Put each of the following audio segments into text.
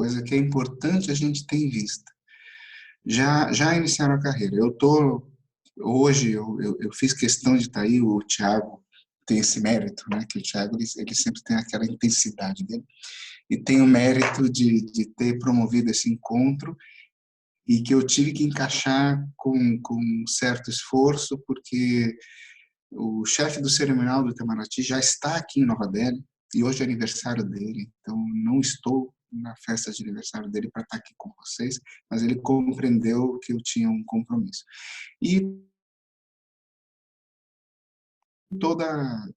coisa que é importante a gente ter em vista. Já iniciaram a carreira. Hoje, eu fiz questão de estar aí, o Thiago tem esse mérito, né? Que o Thiago, ele sempre tem aquela intensidade dele, e tem o mérito de ter promovido esse encontro, e que eu tive que encaixar com um certo esforço, porque o chefe do cerimonial do Itamaraty já está aqui em Nova Delhi, e hoje é aniversário dele, então não estou na festa de aniversário dele para estar aqui com vocês, mas ele compreendeu que eu tinha um compromisso. E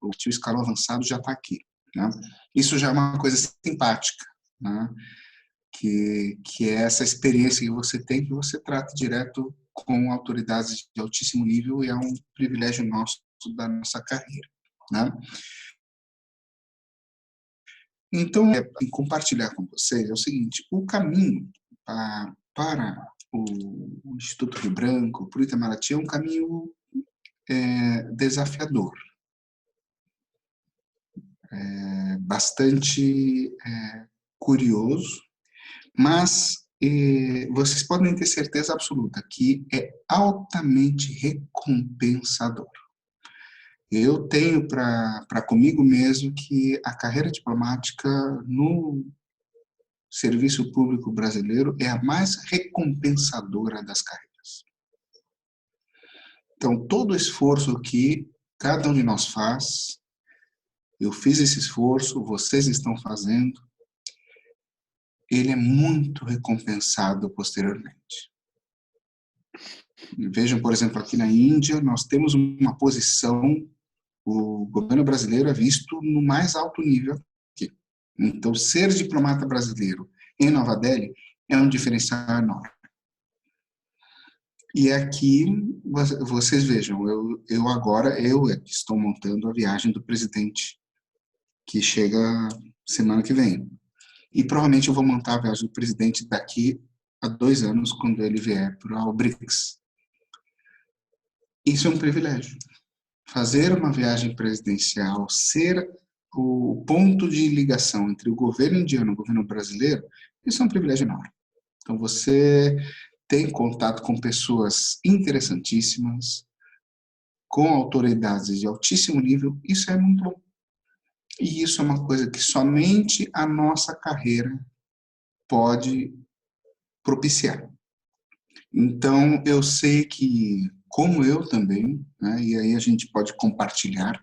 o tio escalão avançado já está aqui, né? Isso já é uma coisa simpática, né? Que é essa experiência que você tem, que você trata direto com autoridades de altíssimo nível, e é um privilégio nosso da nossa carreira, né? Então, compartilhar com vocês é o seguinte: o caminho para o Instituto Rio Branco, para o Itamaraty, é um caminho desafiador, bastante curioso, mas vocês podem ter certeza absoluta que é altamente recompensador. Eu tenho para comigo mesmo que a carreira diplomática no serviço público brasileiro é a mais recompensadora das carreiras. Então, todo o esforço que cada um de nós faz, eu fiz esse esforço, vocês estão fazendo, ele é muito recompensado posteriormente. Vejam, por exemplo, aqui na Índia, nós temos uma posição, o governo brasileiro é visto no mais alto nível aqui. Então, ser diplomata brasileiro em Nova Delhi é um diferencial enorme. E aqui, vocês vejam, eu agora estou montando a viagem do presidente, que chega semana que vem. E provavelmente eu vou montar a viagem do presidente daqui a 2 anos, quando ele vier para o BRICS. Isso é um privilégio. Fazer uma viagem presidencial, ser o ponto de ligação entre o governo indiano e o governo brasileiro, isso é um privilégio enorme. Então, você tem contato com pessoas interessantíssimas, com autoridades de altíssimo nível, isso é muito bom. E isso é uma coisa que somente a nossa carreira pode propiciar. Então, eu sei que, como eu também, né, e aí a gente pode compartilhar,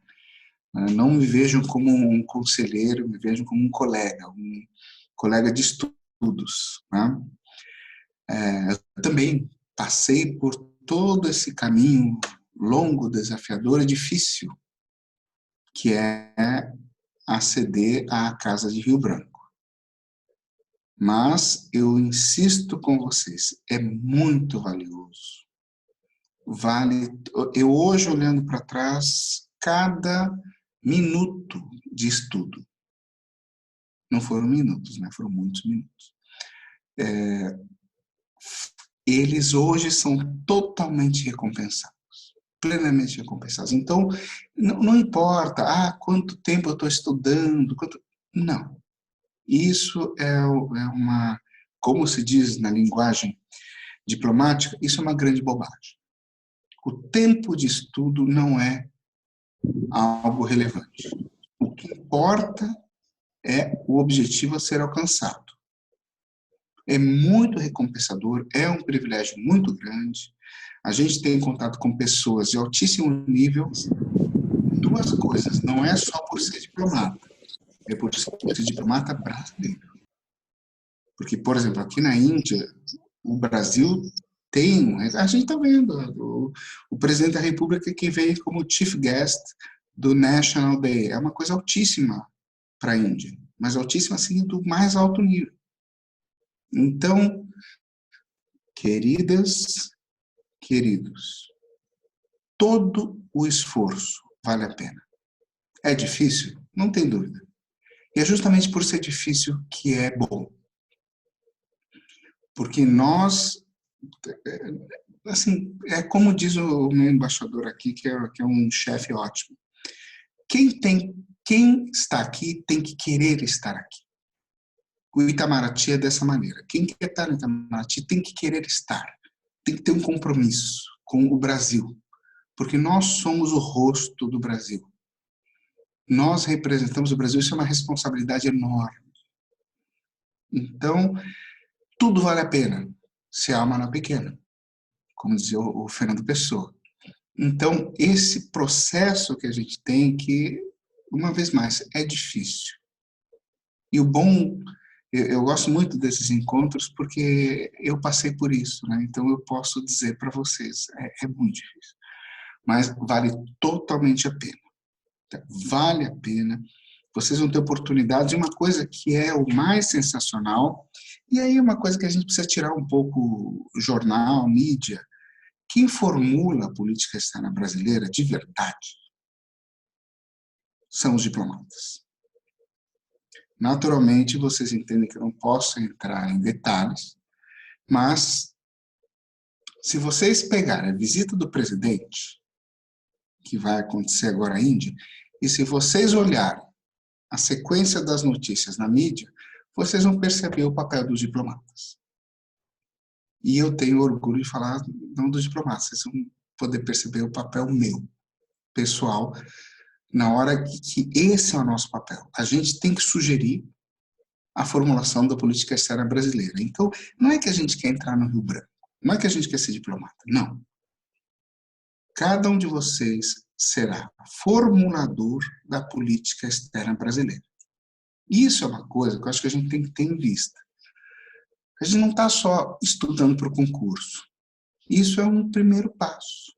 né, não me vejam como um conselheiro, me vejam como um colega de estudos. Né? Eu também passei por todo esse caminho longo, desafiador e difícil, que é aceder à Casa de Rio Branco. Mas eu insisto com vocês, é muito valioso. Eu hoje, olhando para trás, cada minuto de estudo, não foram minutos, né? Foram muitos minutos. Eles hoje são totalmente recompensados, plenamente recompensados. Então, não importa, quanto tempo eu estou estudando, não. Isso é uma, como se diz na linguagem diplomática, isso é uma grande bobagem. O tempo de estudo não é algo relevante. O que importa é o objetivo a ser alcançado. É muito recompensador, é um privilégio muito grande. A gente tem contato com pessoas de altíssimo nível. Duas coisas, não é só por ser diplomata, é por ser diplomata brasileiro. Porque, por exemplo, aqui na Índia, o Brasil tem, a gente está vendo, o presidente da República que veio como chief guest do National Day, é uma coisa altíssima para a Índia, mas altíssima assim do mais alto nível. Então, queridas, queridos, todo o esforço vale a pena. É difícil? Não tem dúvida. E é justamente por ser difícil que é bom. Porque nós, assim, é como diz o meu embaixador aqui, que é um chefe ótimo. Quem está aqui tem que querer estar aqui. O Itamaraty é dessa maneira. Quem quer estar no Itamaraty tem que querer estar, tem que ter um compromisso com o Brasil, porque nós somos o rosto do Brasil. Nós representamos o Brasil, isso é uma responsabilidade enorme. Então, tudo vale a pena se a alma não é pequena, como dizia o Fernando Pessoa. Então, esse processo que a gente tem, que, uma vez mais, é difícil. E o bom, eu gosto muito desses encontros porque eu passei por isso, né? Então eu posso dizer para vocês, é muito difícil, mas vale totalmente a pena. Tá? Vale a pena. Vocês vão ter oportunidade de uma coisa que é o mais sensacional, e aí uma coisa que a gente precisa tirar um pouco jornal, mídia. Quem formula a política externa brasileira de verdade são os diplomatas. Naturalmente, vocês entendem que eu não posso entrar em detalhes, mas se vocês pegarem a visita do presidente, que vai acontecer agora à Índia, e se vocês olharem a sequência das notícias na mídia, vocês vão perceber o papel dos diplomatas. E eu tenho orgulho de falar não dos diplomatas, vocês vão poder perceber o papel meu, pessoal, na hora que esse é o nosso papel. A gente tem que sugerir a formulação da política externa brasileira. Então, não é que a gente quer entrar no Rio Branco, não é que a gente quer ser diplomata, não. Cada um de vocês será formulador da política externa brasileira. Isso é uma coisa que eu acho que a gente tem que ter em vista. A gente não está só estudando para o concurso. Isso é um primeiro passo.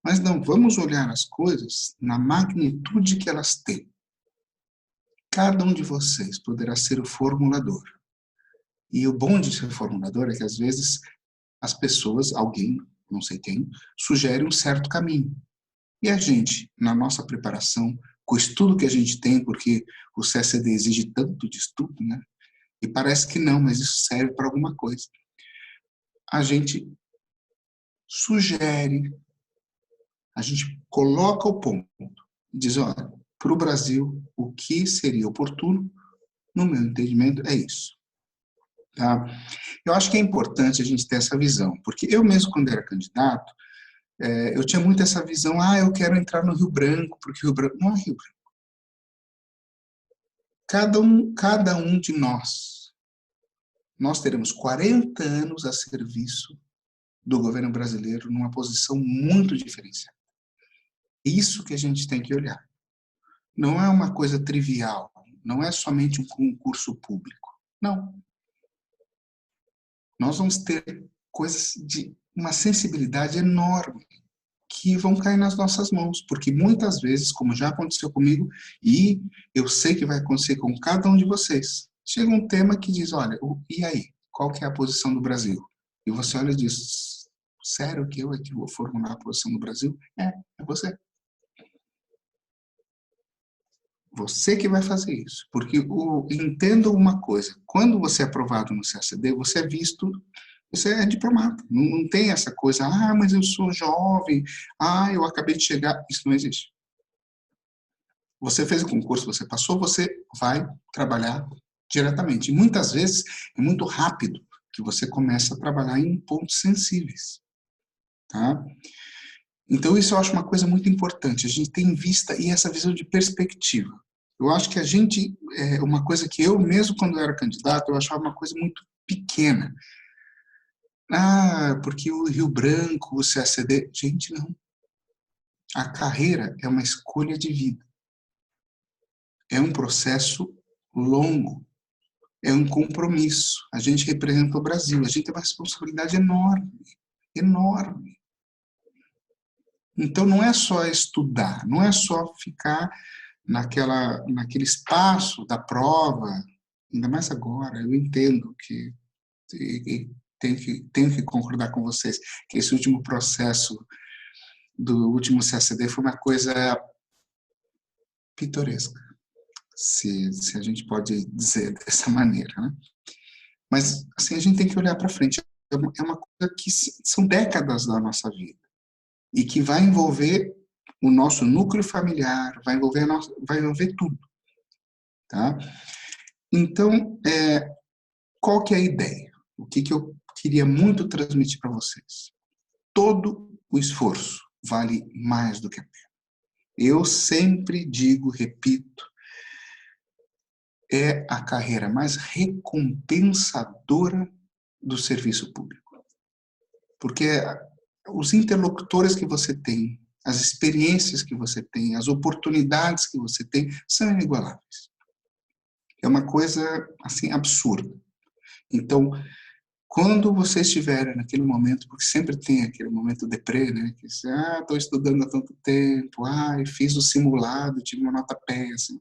Mas não, vamos olhar as coisas na magnitude que elas têm. Cada um de vocês poderá ser o formulador. E o bom de ser formulador é que, às vezes, as pessoas, alguém, não sei quem, sugere um certo caminho. E a gente, na nossa preparação, com o estudo que a gente tem, porque o CSD exige tanto de estudo, né? E parece que não, mas isso serve para alguma coisa. A gente sugere, a gente coloca o ponto, diz, olha, para o Brasil, o que seria oportuno, no meu entendimento, é isso. Tá? Eu acho que é importante a gente ter essa visão, porque eu mesmo, quando era candidato, eu tinha muito essa visão, eu quero entrar no Rio Branco, porque o Rio Branco não é Rio Branco. Cada um de nós teremos 40 anos a serviço do governo brasileiro numa posição muito diferenciada. Isso que a gente tem que olhar. Não é uma coisa trivial, não é somente um concurso público. Não. Nós vamos ter coisas de uma sensibilidade enorme que vão cair nas nossas mãos, porque muitas vezes, como já aconteceu comigo, e eu sei que vai acontecer com cada um de vocês, chega um tema que diz, olha, e aí? Qual que é a posição do Brasil? E você olha e diz, sério que eu é que vou formular a posição do Brasil? É você. Você que vai fazer isso, porque entenda uma coisa, quando você é aprovado no CSD, você é visto, você é diplomata, não tem essa coisa, mas eu sou jovem, eu acabei de chegar, isso não existe. Você fez o concurso, você passou, você vai trabalhar diretamente. E muitas vezes é muito rápido que você começa a trabalhar em pontos sensíveis, tá? Então isso eu acho uma coisa muito importante, a gente tem em vista e essa visão de perspectiva. Eu acho que a gente, uma coisa que eu mesmo quando eu era candidato, eu achava uma coisa muito pequena. Porque o Rio Branco, o CSD, gente, não. A carreira é uma escolha de vida. É um processo longo. É um compromisso. A gente representa o Brasil. A gente tem uma responsabilidade enorme. Enorme. Então, não é só estudar, não é só ficar naquele espaço da prova, ainda mais agora, eu entendo que tenho que concordar com vocês, que esse último processo do último CSD foi uma coisa pitoresca, se a gente pode dizer dessa maneira, né? Mas, assim, a gente tem que olhar para frente. É uma coisa que são décadas da nossa vida e que vai envolver o nosso núcleo familiar, vai envolver tudo, tá? Então, qual que é a ideia? O que eu queria muito transmitir para vocês? Todo o esforço vale mais do que a pena. Eu sempre digo, repito, é a carreira mais recompensadora do serviço público. Porque os interlocutores que você tem, as experiências que você tem, as oportunidades que você tem, são inigualáveis. É uma coisa, assim, absurda. Então, quando você estiver naquele momento, porque sempre tem aquele momento deprê, né? Que você, estou estudando há tanto tempo, fiz o simulado, tive uma nota péssima.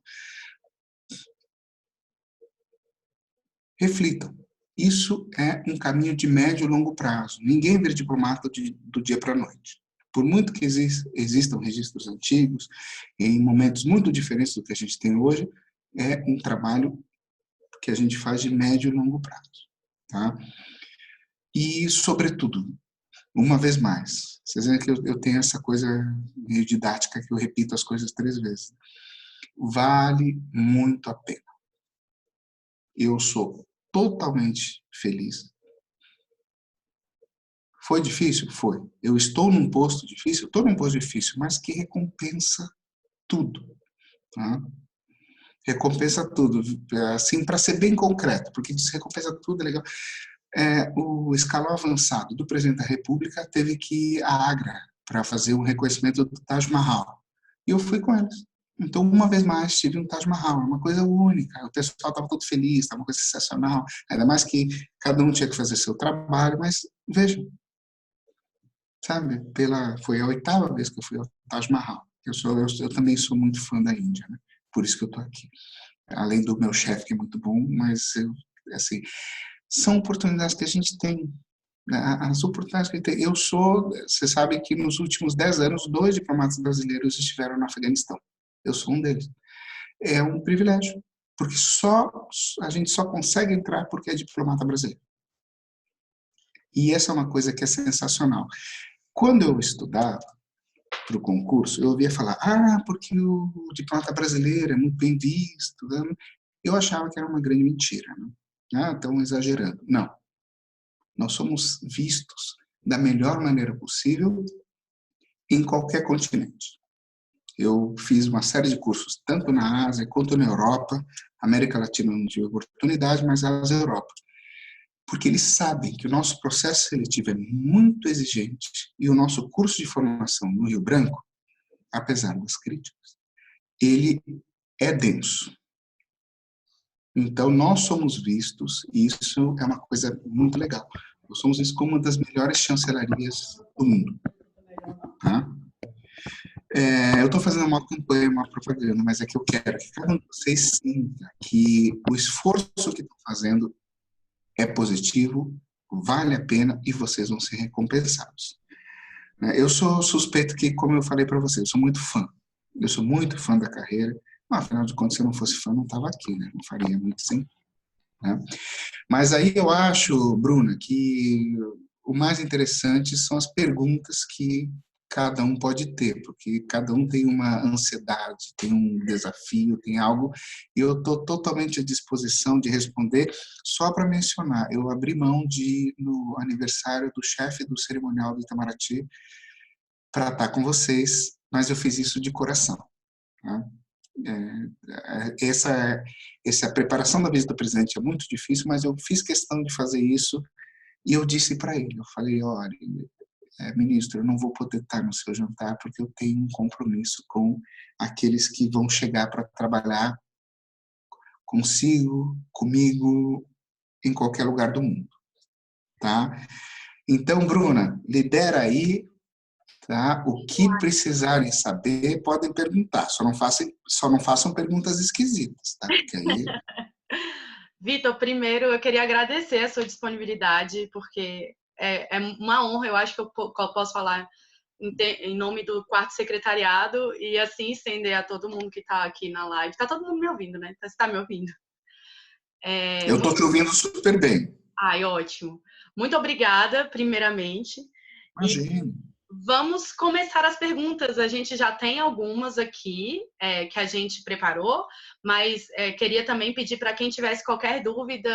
Reflitam. Isso é um caminho de médio e longo prazo. Ninguém vira diplomata do dia para a noite. Por muito que existam registros antigos, em momentos muito diferentes do que a gente tem hoje, é um trabalho que a gente faz de médio e longo prazo. Tá? E, sobretudo, uma vez mais, vocês veem que eu tenho essa coisa meio didática que eu repito as coisas 3 vezes. Vale muito a pena. Eu sou totalmente feliz. Foi difícil? Foi. Eu estou num posto difícil? Estou num posto difícil, mas que recompensa tudo. Tá? Recompensa tudo. Assim, para ser bem concreto, porque diz recompensa tudo é legal. O escalão avançado do presidente da República teve que ir à Agra para fazer um reconhecimento do Taj Mahal. E eu fui com eles. Então, uma vez mais, tive um Taj Mahal, uma coisa única. O pessoal estava todo feliz, estava uma coisa sensacional. Ainda mais que cada um tinha que fazer seu trabalho, mas vejam, sabe? Foi a 8ª vez que eu fui ao Taj Mahal. Eu também sou muito fã da Índia, né? Por isso que eu estou aqui. Além do meu chefe, que é muito bom, mas assim, são oportunidades que a gente tem. As oportunidades que a gente tem. Você sabe que nos últimos 10 anos, 2 diplomatas brasileiros estiveram no Afeganistão. Eu sou um deles. É um privilégio, porque a gente só consegue entrar porque é diplomata brasileiro. E essa é uma coisa que é sensacional. Quando eu estudava para o concurso, eu ouvia falar, porque o diplomata brasileiro é muito bem visto. Né? Eu achava que era uma grande mentira. Né? Estão exagerando. Não. Nós somos vistos da melhor maneira possível em qualquer continente. Eu fiz uma série de cursos, tanto na Ásia quanto na Europa. América Latina não tive oportunidade, mas Ásia e Europa. Porque eles sabem que o nosso processo seletivo é muito exigente e o nosso curso de formação no Rio Branco, apesar das críticas, ele é denso. Então, nós somos vistos, e isso é uma coisa muito legal. Nós somos vistos como uma das melhores chancelarias do mundo. Tá? Eu estou fazendo uma campanha, uma propaganda, mas é que eu quero que cada um de vocês sinta que o esforço que estão fazendo é positivo, vale a pena e vocês vão ser recompensados. Eu sou suspeito que, como eu falei para vocês, eu sou muito fã. Eu sou muito fã da carreira. Afinal de contas, se eu não fosse fã, não estava aqui, né? Não faria muito sentido. Né? Mas aí eu acho, Bruna, que o mais interessante são as perguntas que cada um pode ter, porque cada um tem uma ansiedade, tem um desafio, tem algo, e eu estou totalmente à disposição de responder. Só para mencionar, eu abri mão no aniversário do chefe do cerimonial do Itamaraty, para estar com vocês, mas eu fiz isso de coração. Tá? Essa preparação da visita do presidente é muito difícil, mas eu fiz questão de fazer isso e eu disse para ele, eu falei, olha, ministro, eu não vou poder estar no seu jantar porque eu tenho um compromisso com aqueles que vão chegar para trabalhar consigo, comigo, em qualquer lugar do mundo, tá? Então, Bruna, lidera aí. Tá? O que precisarem saber, podem perguntar. Só não façam perguntas esquisitas, tá? Porque aí... Vitor, primeiro eu queria agradecer a sua disponibilidade, porque é uma honra, eu acho que eu posso falar em nome do 4º secretariado e assim estender a todo mundo que está aqui na live. Está todo mundo me ouvindo, né? Você está me ouvindo? Eu estou te ouvindo super bem. Ai, ótimo. Muito obrigada, primeiramente. Imagina. vamos começar as perguntas. A gente já tem algumas aqui que a gente preparou, mas queria também pedir para quem tivesse qualquer dúvida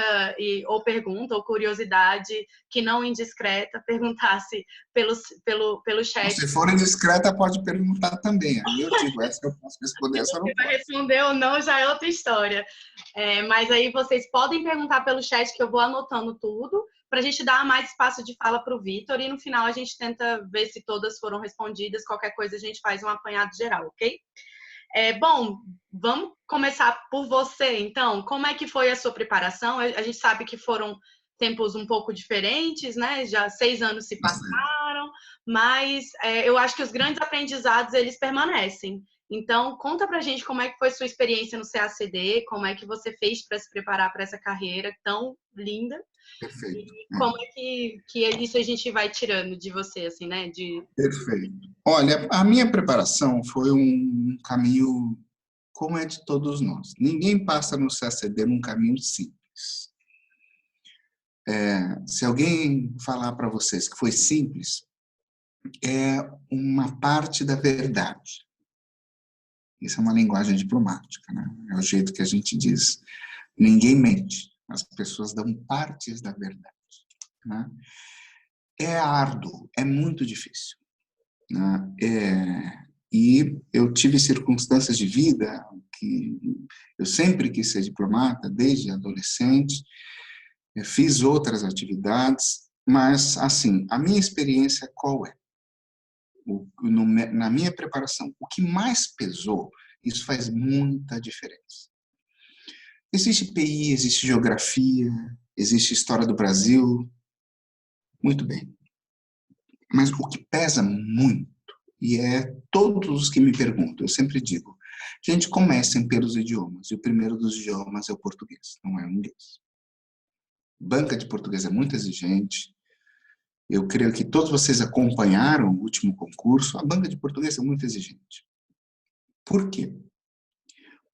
ou pergunta ou curiosidade que não indiscreta, perguntasse pelo chat. Se for indiscreta, pode perguntar também. Aí eu digo, essa eu posso responder, essa eu não Se vai posso. responder ou não já é outra história. Mas aí vocês podem perguntar pelo chat que eu vou anotando tudo, para a gente dar mais espaço de fala para o Vitor, e no final a gente tenta ver se todas foram respondidas, qualquer coisa a gente faz um apanhado geral, ok? Bom, vamos começar por você, então. Como é que foi a sua preparação? A gente sabe que foram tempos um pouco diferentes, né? Já 6 anos se passaram, mas eu acho que os grandes aprendizados, eles permanecem. Então, conta pra gente como é que foi sua experiência no CACD, como é que você fez para se preparar para essa carreira tão linda. Perfeito. E como é que isso a gente vai tirando de você, assim, né? Perfeito. Olha, a minha preparação foi um caminho como é de todos nós. Ninguém passa no CACD num caminho simples. Se alguém falar para vocês que foi simples, é uma parte da verdade. Isso é uma linguagem diplomática, né? É o jeito que a gente diz. Ninguém mente. As pessoas dão partes da verdade, né? É árduo, é muito difícil, né? E eu tive circunstâncias de vida que eu sempre quis ser diplomata, desde adolescente. Eu fiz outras atividades, mas, assim, a minha experiência qual é? Na minha preparação, o que mais pesou, isso faz muita diferença. Existe PI, existe geografia, existe história do Brasil, muito bem. Mas o que pesa muito, e é todos os que me perguntam, eu sempre digo, gente, comecem pelos idiomas, e o primeiro dos idiomas é o português, não é o inglês. Banca de português é muito exigente, eu creio que todos vocês acompanharam o último concurso, a banca de português é muito exigente. Por quê?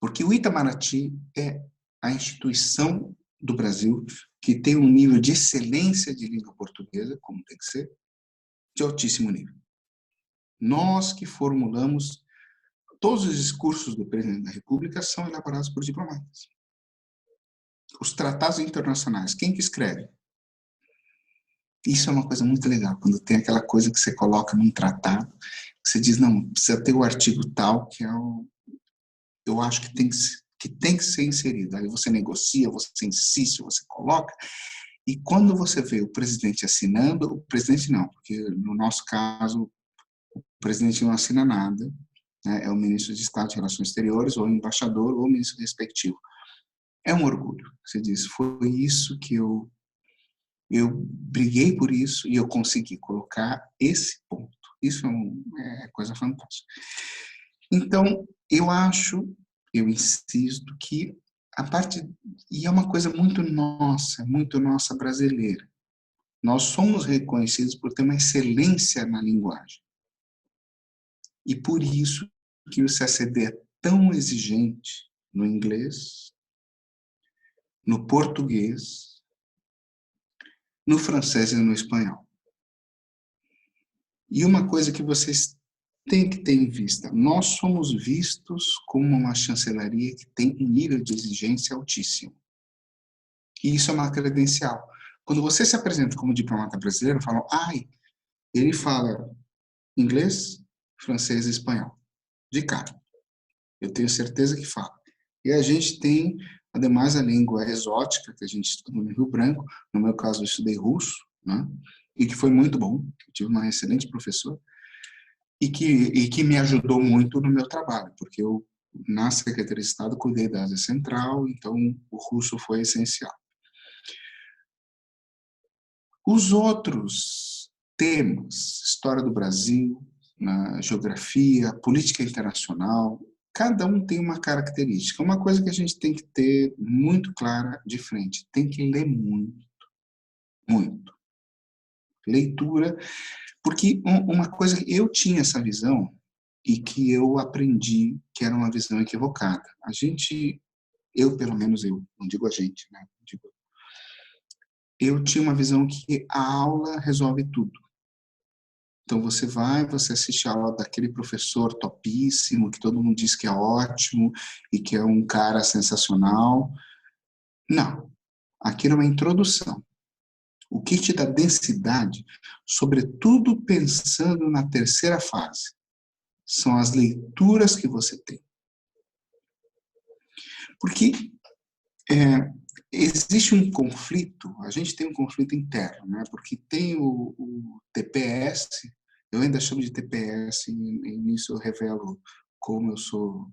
Porque o Itamaraty é a instituição do Brasil que tem um nível de excelência de língua portuguesa, como tem que ser, de altíssimo nível. Nós que formulamos todos os discursos do presidente da República são elaborados por diplomatas. Os tratados internacionais, quem que escreve? Isso é uma coisa muito legal, quando tem aquela coisa que você coloca num tratado, que você diz, não, precisa ter o artigo tal, que é o... Eu acho que tem que ser inserido. Aí você negocia, você insiste, você coloca, e quando você vê o presidente assinando, o presidente não, porque no nosso caso, o presidente não assina nada, né? É o ministro de Estado de Relações Exteriores, ou o embaixador, ou o ministro respectivo. É um orgulho. Você diz, foi isso que eu briguei por isso e eu consegui colocar esse ponto. Isso é coisa fantástica. Então, eu insisto que a parte, e é uma coisa muito nossa brasileira. Nós somos reconhecidos por ter uma excelência na linguagem. E por isso que o CACD é tão exigente no inglês, no português, no francês e no espanhol. E uma coisa que vocês têm que ter em vista, nós somos vistos como uma chancelaria que tem um nível de exigência altíssimo. E isso é uma credencial. Quando você se apresenta como diplomata brasileiro, falam, ele fala inglês, francês e espanhol. De cara. Eu tenho certeza que fala. E a gente tem, ademais, a língua exótica, que a gente estuda no Rio Branco. No meu caso, eu estudei russo, né? E que foi muito bom. Eu tive uma excelente professora. E que me ajudou muito no meu trabalho, porque eu, na Secretaria de Estado, cuidei da Ásia Central, então o russo foi essencial. Os outros temas, história do Brasil, na geografia, política internacional, cada um tem uma característica. Uma coisa que a gente tem que ter muito clara de frente, tem que ler muito, muito. Leitura, porque uma coisa, eu tinha essa visão e que eu aprendi que era uma visão equivocada. Eu pelo menos eu, não digo a gente, né? Eu tinha uma visão que a aula resolve tudo. Então você vai, você assiste a aula daquele professor topíssimo, que todo mundo diz que é ótimo e que é um cara sensacional. Não, aquilo é uma introdução. O que te dá densidade, sobretudo pensando na terceira fase, são as leituras que você tem. Porque existe um conflito, a gente tem um conflito interno, né? Porque tem o TPS, eu ainda chamo de TPS, e nisso eu revelo como eu sou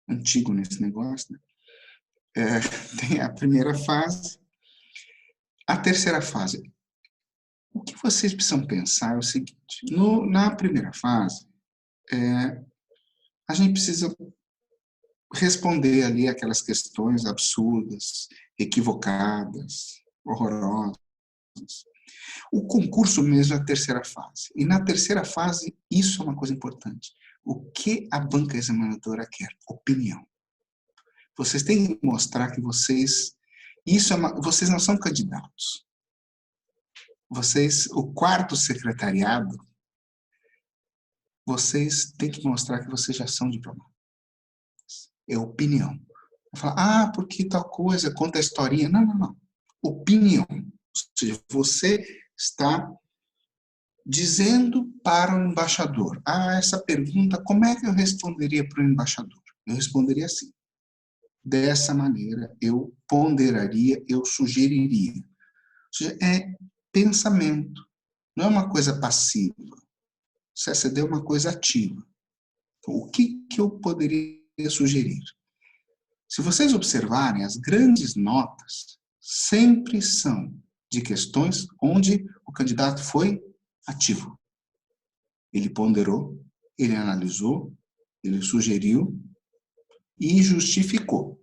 antigo nesse negócio, né? Tem a primeira fase, a terceira fase. O que vocês precisam pensar é o seguinte, na primeira fase, a gente precisa responder ali aquelas questões absurdas, equivocadas, horrorosas. O concurso mesmo é a terceira fase. E na terceira fase, isso é uma coisa importante. O que a banca examinadora quer? Opinião. Vocês têm que mostrar que vocês vocês não são candidatos. Vocês, o quarto secretariado, vocês têm que mostrar que vocês já são diplomatas. É opinião. Falar, porque tal coisa, conta a historinha. Não, não, não. Opinião. Ou seja, você está dizendo para o embaixador, essa pergunta, como é que eu responderia para o embaixador? Eu responderia assim. Dessa maneira, eu ponderaria, eu sugeriria. Ou seja, é pensamento. Não é uma coisa passiva. O CSD é uma coisa ativa. Então, o que eu poderia sugerir? Se vocês observarem, as grandes notas sempre são de questões onde o candidato foi ativo. Ele ponderou, ele analisou, ele sugeriu e justificou.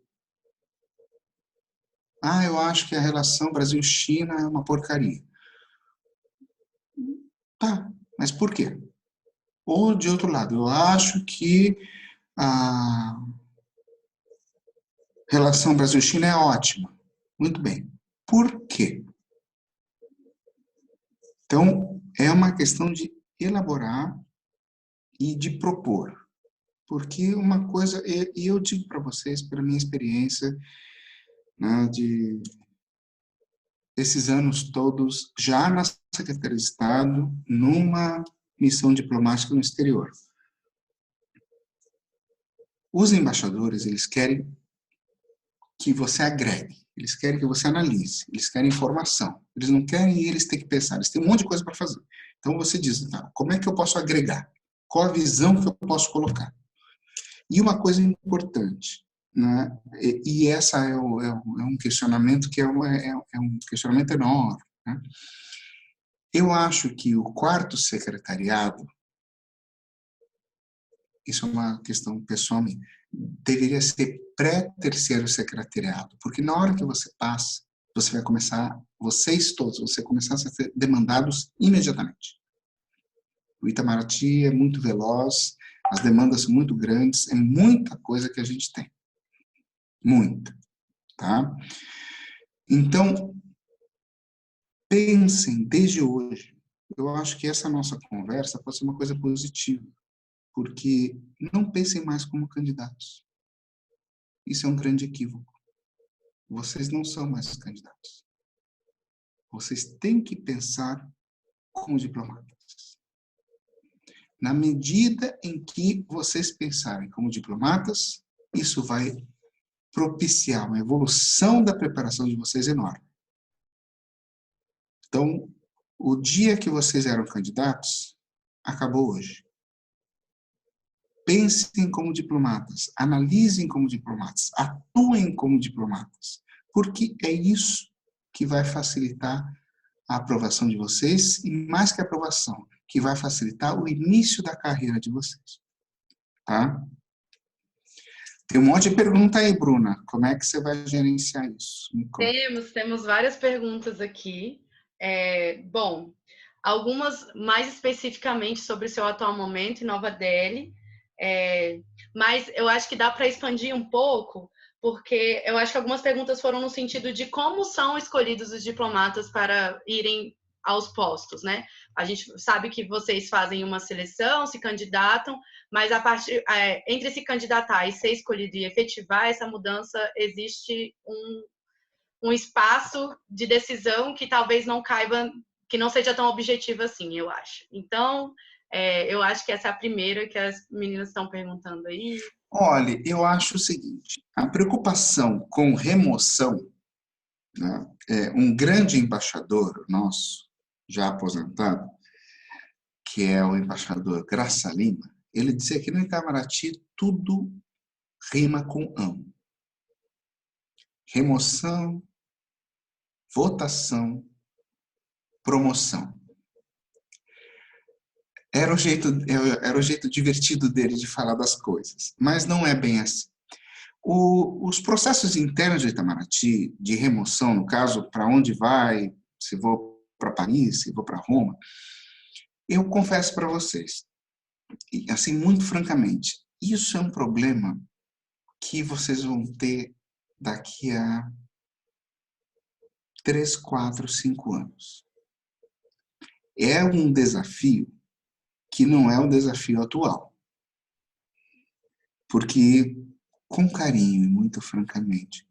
Eu acho que a relação Brasil-China é uma porcaria. Tá, mas por quê? Ou, de outro lado, eu acho que a relação Brasil-China é ótima. Muito bem. Por quê? Então, é uma questão de elaborar e de propor. Porque uma coisa, e eu digo para vocês, pela minha experiência, né, desses anos todos, já na Secretaria de Estado, numa missão diplomática no exterior. Os embaixadores, eles querem que você agregue, eles querem que você analise, eles querem informação, eles não querem eles ter que pensar, eles têm um monte de coisa para fazer. Então você diz, como é que eu posso agregar? Qual a visão que eu posso colocar? E uma coisa importante, né? E essa é um questionamento que é um questionamento enorme. Né? Eu acho que o quarto secretariado, isso é uma questão pessoal minha, deveria ser pré-terceiro secretariado, porque na hora que você passa, você vai começar, vocês todos, você começar a ser demandados imediatamente. O Itamaraty é muito veloz, as demandas são muito grandes, é muita coisa que a gente tem. Muita, tá? Então, pensem desde hoje. Eu acho que essa nossa conversa pode ser uma coisa positiva, porque não pensem mais como candidatos. Isso é um grande equívoco. Vocês não são mais os candidatos. Vocês têm que pensar como diplomatas. Na medida em que vocês pensarem como diplomatas, isso vai propiciar uma evolução da preparação de vocês enorme. Então, o dia que vocês eram candidatos, acabou hoje. Pensem como diplomatas, analisem como diplomatas, atuem como diplomatas, porque é isso que vai facilitar a aprovação de vocês e, mais que a aprovação, que vai facilitar o início da carreira de vocês. Tá? Tem um monte de pergunta aí, Bruna. Como é que você vai gerenciar isso? Temos várias perguntas aqui. Bom, algumas mais especificamente sobre o seu atual momento em Nova Delhi, mas eu acho que dá para expandir um pouco, porque eu acho que algumas perguntas foram no sentido de como são escolhidos os diplomatas para irem aos postos, né? A gente sabe que vocês fazem uma seleção, se candidatam, mas entre se candidatar e ser escolhido e efetivar essa mudança, existe um espaço de decisão que talvez não caiba, que não seja tão objetivo assim, eu acho. Então, eu acho que essa é a primeira que as meninas estão perguntando aí. Olha, eu acho o seguinte, a preocupação com remoção, né, um grande embaixador nosso, já aposentado, que é o embaixador Graça Lima, ele dizia que no Itamaraty tudo rima com ão. Remoção, votação, promoção. Era o jeito divertido dele de falar das coisas, mas não é bem assim. Os processos internos do Itamaraty, de remoção, no caso, para onde vai, se vou para Paris, se vou para Roma, eu confesso para vocês, assim, muito francamente, isso é um problema que vocês vão ter daqui a 3, 4, 5 anos. É um desafio que não é o desafio atual. Porque, com carinho e muito francamente,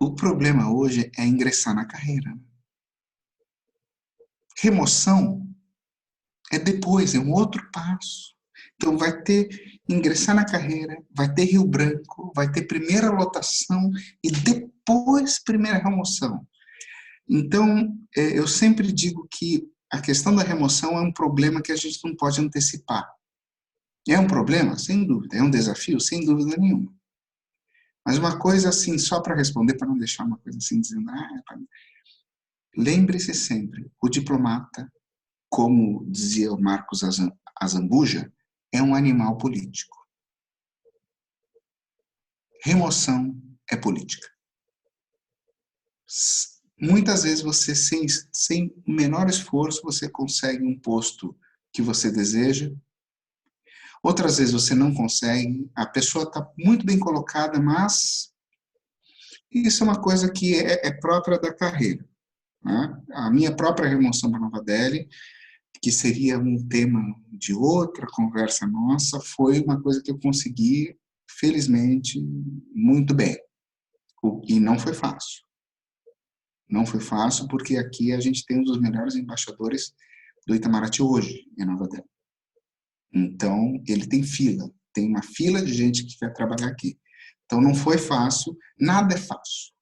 o problema hoje é ingressar na carreira. Remoção é depois, é um outro passo. Então vai ter ingressar na carreira, vai ter Rio Branco, vai ter primeira lotação e depois primeira remoção. Então, eu sempre digo que a questão da remoção é um problema que a gente não pode antecipar. É um problema? Sem dúvida. É um desafio? Sem dúvida nenhuma. Mas uma coisa assim, só para responder, para não deixar uma coisa assim, dizendo... lembre-se sempre, o diplomata, como dizia o Marcos Azambuja, é um animal político. Remoção é política. Muitas vezes você, sem o menor esforço, você consegue um posto que você deseja. Outras vezes você não consegue, a pessoa está muito bem colocada, mas isso é uma coisa que é própria da carreira. Né? A minha própria remoção para Nova Delhi, que seria um tema de outra conversa nossa, foi uma coisa que eu consegui, felizmente, muito bem. E não foi fácil. Não foi fácil porque aqui a gente tem um dos melhores embaixadores do Itamaraty hoje, em Nova Delhi. Então, ele tem uma fila de gente que quer trabalhar aqui. Então, não foi fácil, nada é fácil.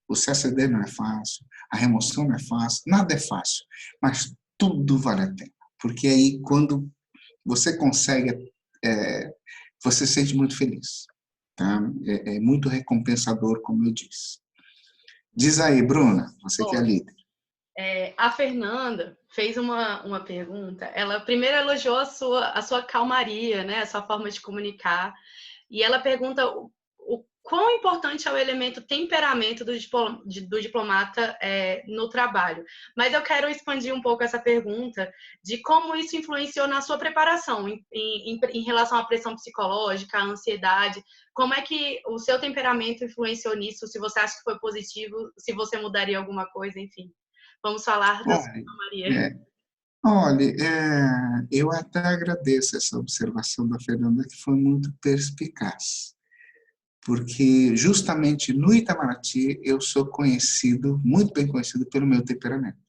O CSD não é fácil, a remoção não é fácil, nada é fácil, mas tudo vale a pena. Porque aí, quando você consegue, você se sente muito feliz. Tá? É muito recompensador, como eu disse. Diz aí, Bruna, você que é líder. A Fernanda fez uma pergunta. Ela primeiro elogiou a sua calmaria, né? A sua forma de comunicar. E ela pergunta o quão importante é o elemento temperamento do diplomata no trabalho. Mas eu quero expandir um pouco essa pergunta de como isso influenciou na sua preparação em relação à pressão psicológica, à ansiedade. Como é que o seu temperamento influenciou nisso? Se você acha que foi positivo, se você mudaria alguma coisa, enfim. Vamos falar da sua Maria. Olha, eu até agradeço essa observação da Fernanda, que foi muito perspicaz. Porque justamente no Itamaraty eu sou conhecido, muito bem conhecido pelo meu temperamento.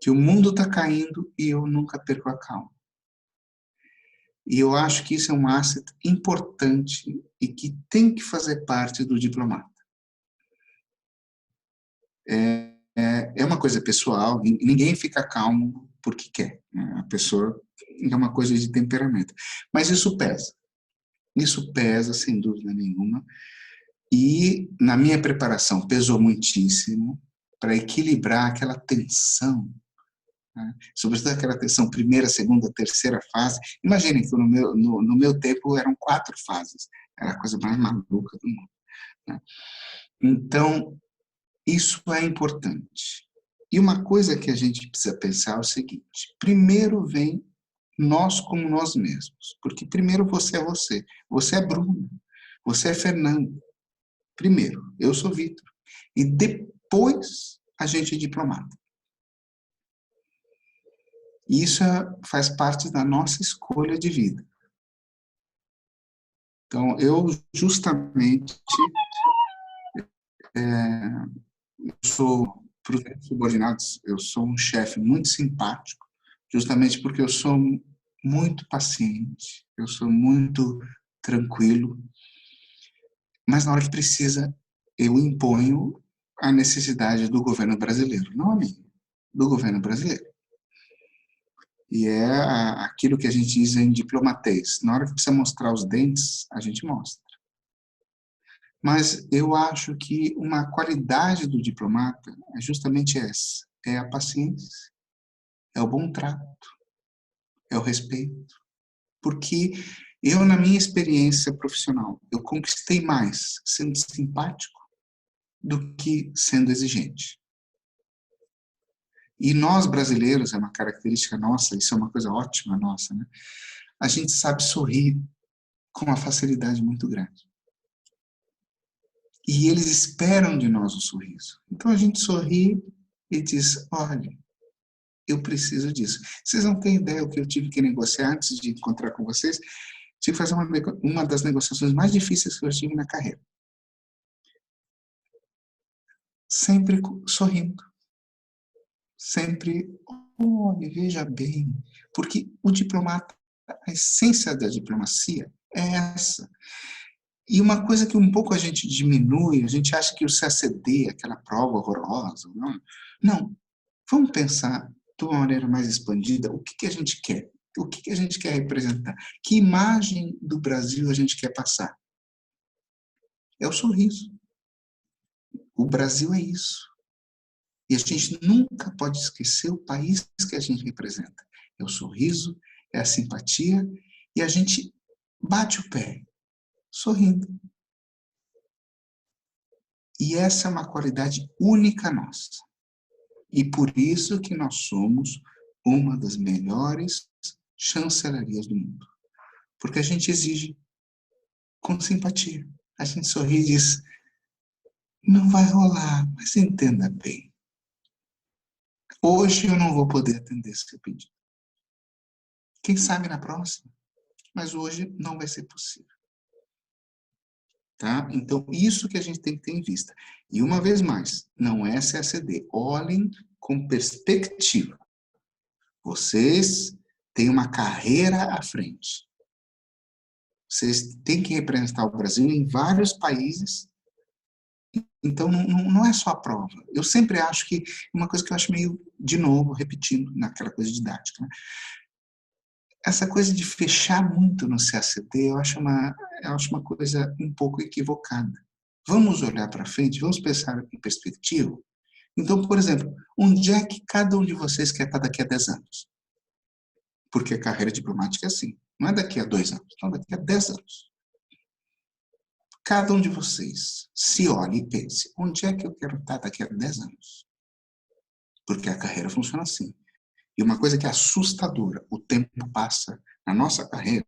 Que o mundo está caindo e eu nunca perco a calma. E eu acho que isso é um asset importante e que tem que fazer parte do diplomata. É uma coisa pessoal, ninguém fica calmo porque quer. Né? A pessoa é uma coisa de temperamento. Mas isso pesa. Isso pesa, sem dúvida nenhuma. E na minha preparação pesou muitíssimo para equilibrar aquela tensão, né? Sobretudo aquela tensão primeira, segunda, terceira fase. Imaginem que no meu tempo eram 4 fases. Era a coisa mais maluca do mundo. Né? Então, isso é importante. E uma coisa que a gente precisa pensar é o seguinte: primeiro vem nós como nós mesmos. Porque primeiro você é você. Você é Bruno. Você é Fernando. Primeiro, eu sou Vitor. E depois a gente é diplomata. E isso faz parte da nossa escolha de vida. Então, eu justamente sou, para os meus subordinados, eu sou um chefe muito simpático, justamente porque eu sou muito paciente, eu sou muito tranquilo, mas na hora que precisa, eu imponho a necessidade do governo brasileiro, não a minha, do governo brasileiro. E é aquilo que a gente diz em diplomatês. Na hora que precisa mostrar os dentes, a gente mostra. Mas eu acho que uma qualidade do diplomata é justamente essa. É a paciência, é o bom trato, é o respeito. Porque eu, na minha experiência profissional, eu conquistei mais sendo simpático do que sendo exigente. E nós brasileiros, é uma característica nossa, isso é uma coisa ótima nossa, né? A gente sabe sorrir com uma facilidade muito grande. E eles esperam de nós o sorriso. Então a gente sorri e diz, olha, eu preciso disso. Vocês não têm ideia o que eu tive que negociar antes de encontrar com vocês? Tive que fazer uma das negociações mais difíceis que eu tive na carreira. Sempre sorrindo. Sempre, olha, veja bem. Porque o diplomata, a essência da diplomacia é essa. E uma coisa que um pouco a gente diminui, a gente acha que o CACD, aquela prova horrorosa, não. Não. Vamos pensar de uma maneira mais expandida, o que a gente quer? O que a gente quer representar? Que imagem do Brasil a gente quer passar? É o sorriso. O Brasil é isso. E a gente nunca pode esquecer o país que a gente representa. É o sorriso, é a simpatia, e a gente bate o pé, sorrindo. E essa é uma qualidade única nossa. E por isso que nós somos uma das melhores chancelarias do mundo. Porque a gente exige com simpatia. A gente sorri e diz, não vai rolar, mas entenda bem. Hoje eu não vou poder atender esse seu pedido. Quem sabe na próxima? Mas hoje não vai ser possível. Tá? Então, isso que a gente tem que ter em vista. E uma vez mais, não é CACD. Olhem com perspectiva. Vocês têm uma carreira à frente. Vocês têm que representar o Brasil em vários países. Então, não é só a prova. Eu sempre acho que, uma coisa que eu acho meio, de novo, repetindo naquela coisa didática, né? Essa coisa de fechar muito no CACD, eu acho uma coisa um pouco equivocada. Vamos olhar para frente, vamos pensar em perspectiva. Então, por exemplo, onde é que cada um de vocês quer estar daqui a 10 anos? Porque a carreira diplomática é assim, não é daqui a 2 anos, não, daqui a 10 anos. Cada um de vocês se olhe e pense, onde é que eu quero estar daqui a 10 anos? Porque a carreira funciona assim. E uma coisa que é assustadora, o tempo passa na nossa carreira,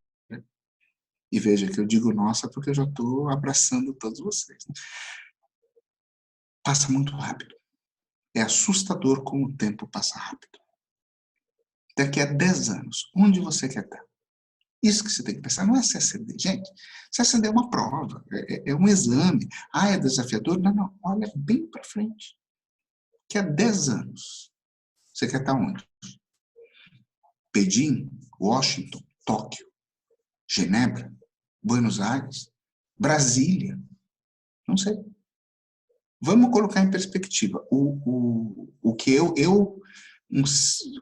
e veja que eu digo nossa porque eu já estou abraçando todos vocês. Passa muito rápido. É assustador como o tempo passa rápido. Daqui a 10 anos, onde você quer estar? Isso que você tem que pensar, não é CACD. Gente, CACD é uma prova, é um exame. Ah, é desafiador? Não, olha bem para frente. Daqui a 10 anos, você quer estar onde? Pequim, Washington, Tóquio, Genebra, Buenos Aires, Brasília, não sei. Vamos colocar em perspectiva. O que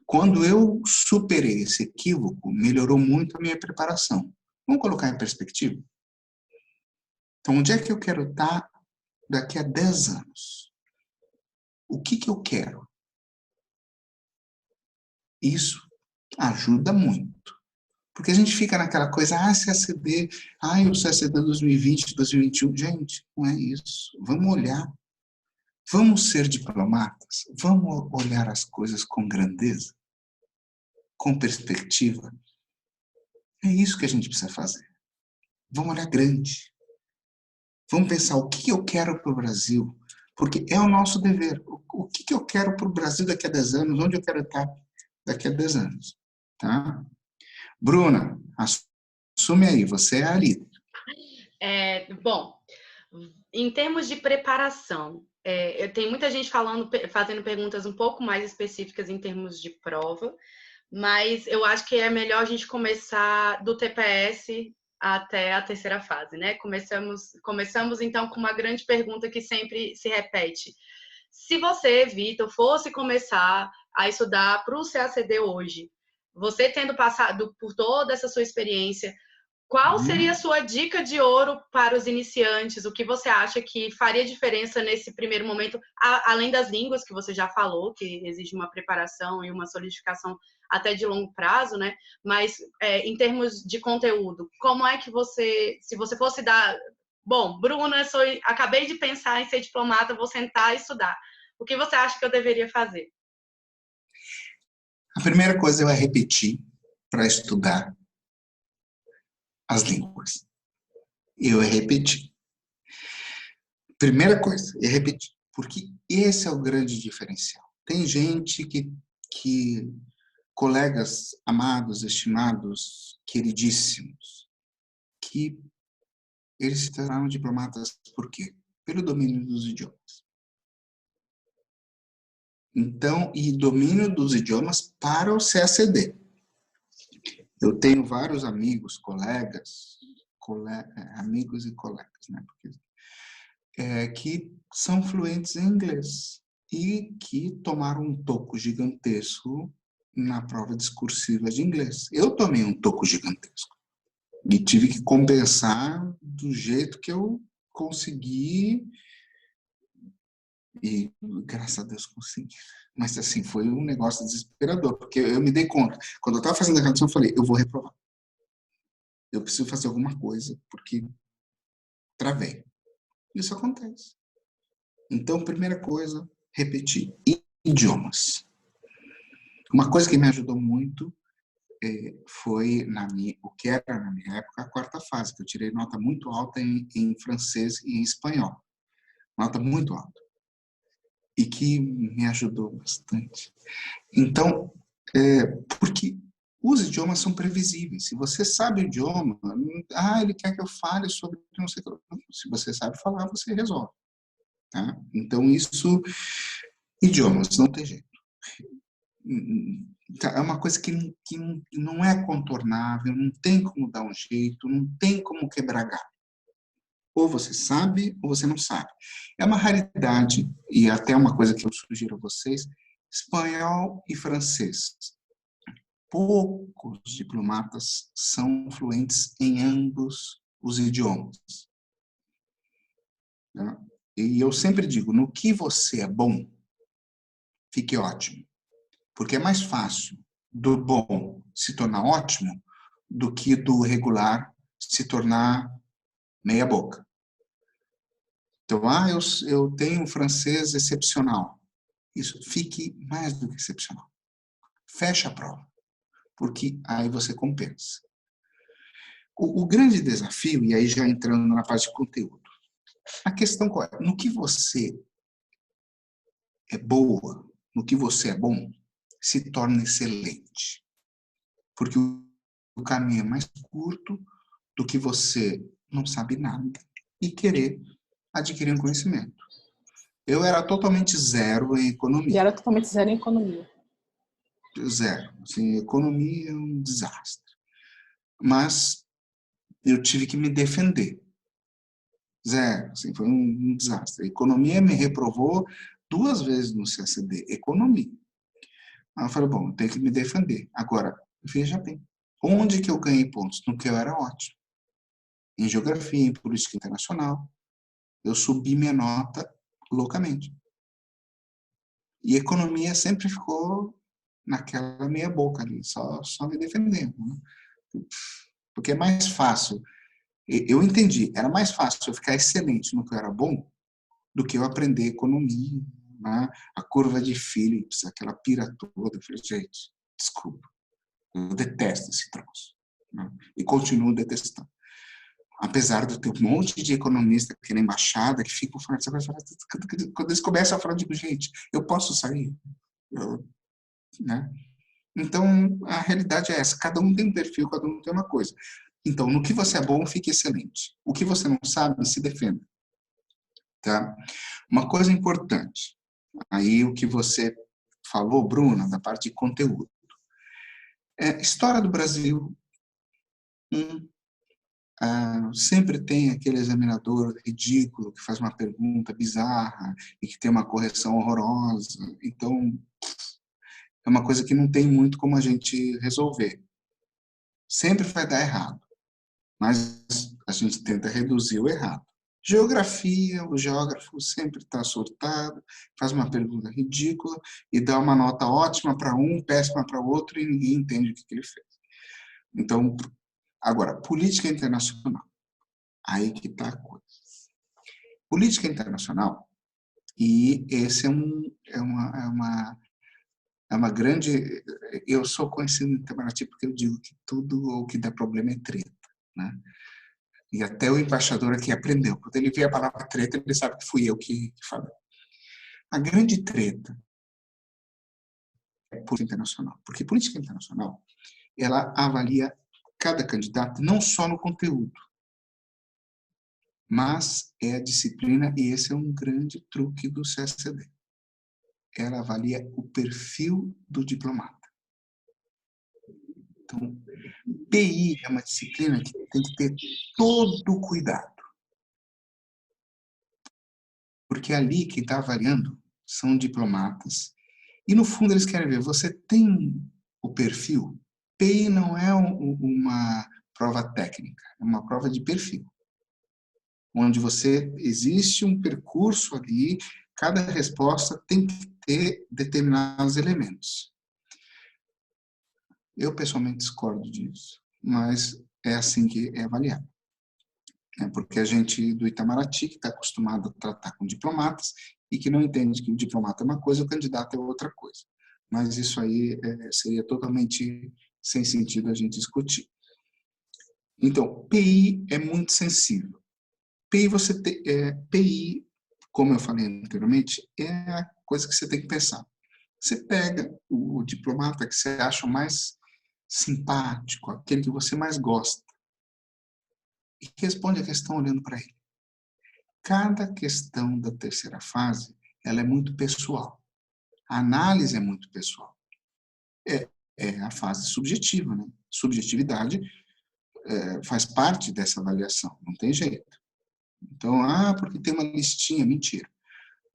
quando eu superei esse equívoco, melhorou muito a minha preparação. Vamos colocar em perspectiva? Então, onde é que eu quero estar daqui a 10 anos? O que eu quero? Isso ajuda muito. Porque a gente fica naquela coisa, CACD, o CACD 2020, 2021. Gente, não é isso. Vamos olhar. Vamos ser diplomatas. Vamos olhar as coisas com grandeza, com perspectiva. É isso que a gente precisa fazer. Vamos olhar grande. Vamos pensar o que eu quero para o Brasil, porque é o nosso dever. O que eu quero para o Brasil daqui a 10 anos, onde eu quero estar daqui a 10 anos, tá? Bruna, assume aí, você é a líder. Bom, em termos de preparação, tem muita gente fazendo perguntas um pouco mais específicas em termos de prova, mas eu acho que é melhor a gente começar do TPS até a terceira fase, né? Começamos então com uma grande pergunta que sempre se repete. Se você, Vitor, fosse começar a estudar para o CACD hoje, você tendo passado por toda essa sua experiência, qual seria a sua dica de ouro para os iniciantes? O que você acha que faria diferença nesse primeiro momento, além das línguas que você já falou, que exige uma preparação e uma solidificação até de longo prazo, né? Mas em termos de conteúdo, como é que se você fosse dar... Bom, Bruna, acabei de pensar em ser diplomata, vou sentar e estudar. O que você acha que eu deveria fazer? A primeira coisa é repetir para estudar as línguas. Eu repeti. Primeira coisa, é repetir. Porque esse é o grande diferencial. Tem gente que colegas amados, estimados, queridíssimos, que eles se tornaram diplomatas por quê? Pelo domínio dos idiomas. Então, e domínio dos idiomas para o CACD. Eu tenho vários amigos, amigos e colegas, né? Que são fluentes em inglês e que tomaram um toco gigantesco na prova discursiva de inglês. Eu tomei um toco gigantesco e tive que compensar do jeito que eu consegui e, graças a Deus, consegui. Mas, assim, foi um negócio desesperador, porque eu me dei conta. Quando eu estava fazendo a redação, eu falei, eu vou reprovar. Eu preciso fazer alguma coisa, porque travei. Isso acontece. Então, primeira coisa, repetir. Idiomas. Uma coisa que me ajudou muito foi, o que era na minha época, a quarta fase, que eu tirei nota muito alta em francês e em espanhol. Nota muito alta. E que me ajudou bastante. Então, porque os idiomas são previsíveis. Se você sabe o idioma, ele quer que eu fale sobre não sei o que. Se você sabe falar, você resolve. Tá? Então, idiomas, não tem jeito. É uma coisa que não é contornável, não tem como dar um jeito, não tem como quebrar galho. Ou você sabe, ou você não sabe. É uma raridade, e até uma coisa que eu sugiro a vocês, espanhol e francês. Poucos diplomatas são fluentes em ambos os idiomas. E eu sempre digo, no que você é bom, fique ótimo. Porque é mais fácil do bom se tornar ótimo do que do regular se tornar meia boca. Então, eu tenho um francês excepcional. Isso, fique mais do que excepcional. Feche a prova, porque aí você compensa. O grande desafio, e aí já entrando na parte de conteúdo, a questão qual é? No que você é boa, no que você é bom, se torna excelente. Porque o caminho é mais curto do que você não sabe nada e querer adquirir um conhecimento. Eu era totalmente zero em economia. E era totalmente zero em economia. Zero. Assim, economia é um desastre. Mas eu tive que me defender. Zero. Assim, foi um desastre. A economia me reprovou 2 vezes no CACD. Economia. Aí eu falei, bom, eu tenho que me defender. Agora, veja bem. Onde que eu ganhei pontos? No que eu era ótimo. Em geografia, em política internacional. Eu subi minha nota loucamente. E economia sempre ficou naquela meia boca ali, só me defendendo. Né? Porque é mais fácil. Eu entendi, era mais fácil eu ficar excelente no que eu era bom do que eu aprender economia, né? A curva de Phillips, aquela pira toda. Eu falei, gente, desculpa, eu detesto esse troço. Né? E continuo detestando. Apesar de ter um monte de economista aqui na embaixada que ficam falando, quando eles começam a falar, eu digo, gente, eu posso sair? Né? Então, a realidade é essa. Cada um tem um perfil, cada um tem uma coisa. Então, no que você é bom, fique excelente. O que você não sabe, se defenda. Tá? Uma coisa importante. Aí, o que você falou, Bruna, da parte de conteúdo. História do Brasil, sempre tem aquele examinador ridículo que faz uma pergunta bizarra e que tem uma correção horrorosa. Então, é uma coisa que não tem muito como a gente resolver. Sempre vai dar errado, mas a gente tenta reduzir o errado. Geografia, o geógrafo sempre está surtado, faz uma pergunta ridícula e dá uma nota ótima para um, péssima para o outro e ninguém entende o que ele fez. Então, agora, política internacional. Aí que está a coisa. Política internacional, e esse é uma grande... Eu sou conhecido no Itamaraty porque eu digo que tudo o que dá problema é treta, né? E até o embaixador aqui aprendeu. Quando ele vê a palavra treta, ele sabe que fui eu que falei. A grande treta é política internacional. Porque política internacional, ela avalia cada candidato não só no conteúdo, mas é a disciplina, e esse é um grande truque do CSCD. Ela avalia o perfil do diplomata. Então, PI é uma disciplina que tem que ter todo o cuidado. Porque ali quem está avaliando são diplomatas. E, no fundo, eles querem ver, você tem o perfil? PI não é uma prova técnica, é uma prova de perfil. Onde existe um percurso ali, cada resposta tem que ter determinados elementos. Eu, pessoalmente, discordo disso, mas é assim que é avaliado. Porque a gente do Itamaraty, que está acostumado a tratar com diplomatas, e que não entende que o diplomata é uma coisa, o candidato é outra coisa. Mas isso aí seria totalmente sem sentido a gente discutir. Então, PI é muito sensível. PI, como eu falei anteriormente, é a coisa que você tem que pensar. Você pega o diplomata que você acha mais simpático, aquele que você mais gosta, e responde a questão olhando para ele. Cada questão da terceira fase, ela é muito pessoal. A análise é muito pessoal. É a fase subjetiva, né? Subjetividade faz parte dessa avaliação, não tem jeito. Então, porque tem uma listinha, mentira.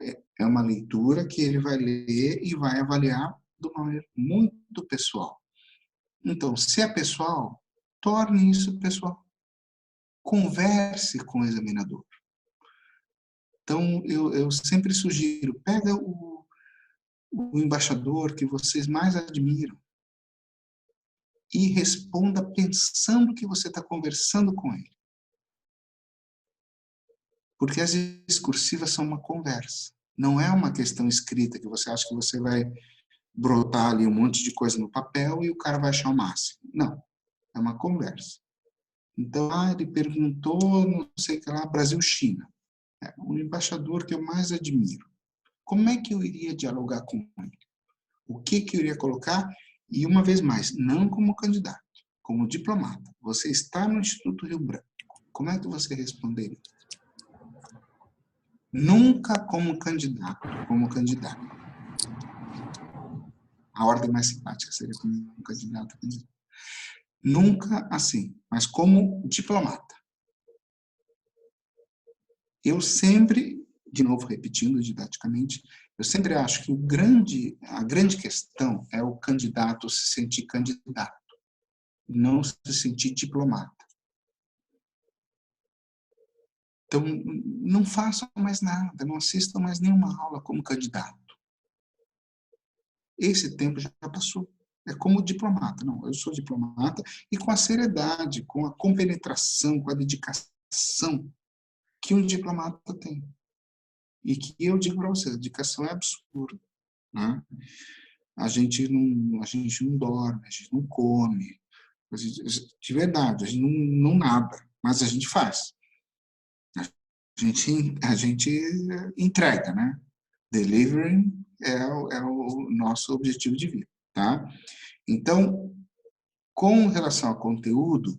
É uma leitura que ele vai ler e vai avaliar de uma maneira muito pessoal. Então, se é pessoal, torne isso pessoal. Converse com o examinador. Então, eu sempre sugiro, pega o embaixador que vocês mais admiram e responda pensando que você está conversando com ele. Porque as discursivas são uma conversa. Não é uma questão escrita que você acha que você vai brotar ali um monte de coisa no papel e o cara vai achar o máximo. Não, é uma conversa. Então, ele perguntou, não sei o que lá, Brasil-China. É o embaixador que eu mais admiro. Como é que eu iria dialogar com ele? O que eu iria colocar? E, uma vez mais, não como candidato, como diplomata. Você está no Instituto Rio Branco. Como é que você responderia? Nunca como candidato, como candidato. A ordem mais simpática seria como candidato. Nunca assim, mas como diplomata. Eu sempre, de novo repetindo didaticamente, eu sempre acho que a grande questão é o candidato se sentir candidato, não se sentir diplomata. Então, não façam mais nada, não assistam mais nenhuma aula como candidato. Esse tempo já passou. É como diplomata. Não, eu sou diplomata e com a seriedade, com a compenetração, com a dedicação que um diplomata tem. E que eu digo para vocês, a dedicação é absurda. Né? A gente não dorme, a gente não come. De verdade, a gente não nada, mas a gente faz. A gente entrega, né? Delivering é o nosso objetivo de vida, tá? Então, com relação ao conteúdo,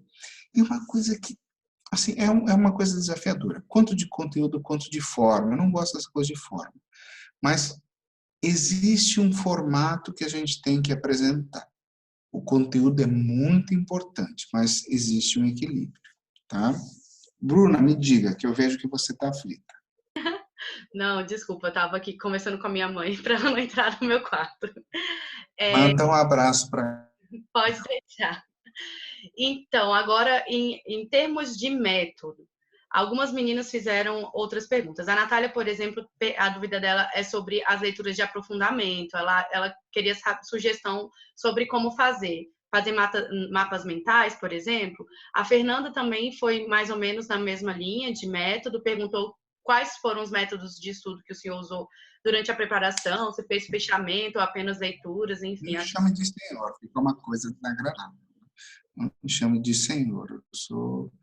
é uma coisa que, assim, é uma coisa desafiadora. Quanto de conteúdo, quanto de forma. Eu não gosto dessa coisa de forma. Mas existe um formato que a gente tem que apresentar. O conteúdo é muito importante, mas existe um equilíbrio, tá? Bruna, me diga, que eu vejo que você está aflita. Não, desculpa, eu estava aqui conversando com a minha mãe para ela não entrar no meu quarto. Manda um abraço para... Pode deixar. Então, agora, em termos de método, algumas meninas fizeram outras perguntas. A Natália, por exemplo, a dúvida dela é sobre as leituras de aprofundamento. Ela queria sugestão sobre como fazer. Fazer mapas mentais, por exemplo. A Fernanda também foi mais ou menos na mesma linha de método, perguntou quais foram os métodos de estudo que o senhor usou durante a preparação, se fez fechamento ou apenas leituras, enfim. Não me chame de senhor, fica uma coisa desagradável. Não me chame de senhor, eu sou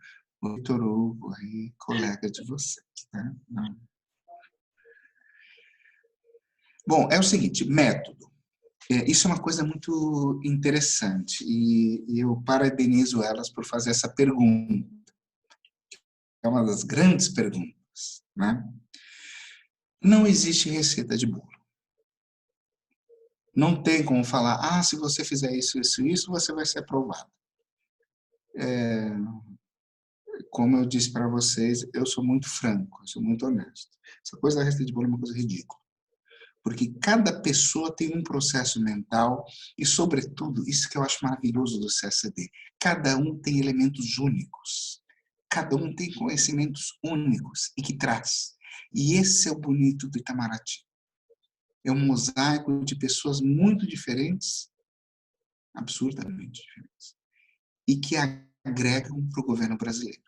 o Vitor Hugo, aí, colega de vocês. Né? Bom, é o seguinte, método. Isso é uma coisa muito interessante e eu parabenizo elas por fazer essa pergunta. É uma das grandes perguntas, né? Não existe receita de bolo. Não tem como falar, se você fizer isso, isso, isso, você vai ser aprovado. Como eu disse para vocês, eu sou muito franco, eu sou muito honesto. Essa coisa da receita de bolo é uma coisa ridícula. Porque cada pessoa tem um processo mental e, sobretudo, isso que eu acho maravilhoso do CSD, cada um tem elementos únicos, cada um tem conhecimentos únicos e que traz. E esse é o bonito do Itamaraty. É um mosaico de pessoas muito diferentes, absurdamente diferentes, e que agregam para o governo brasileiro.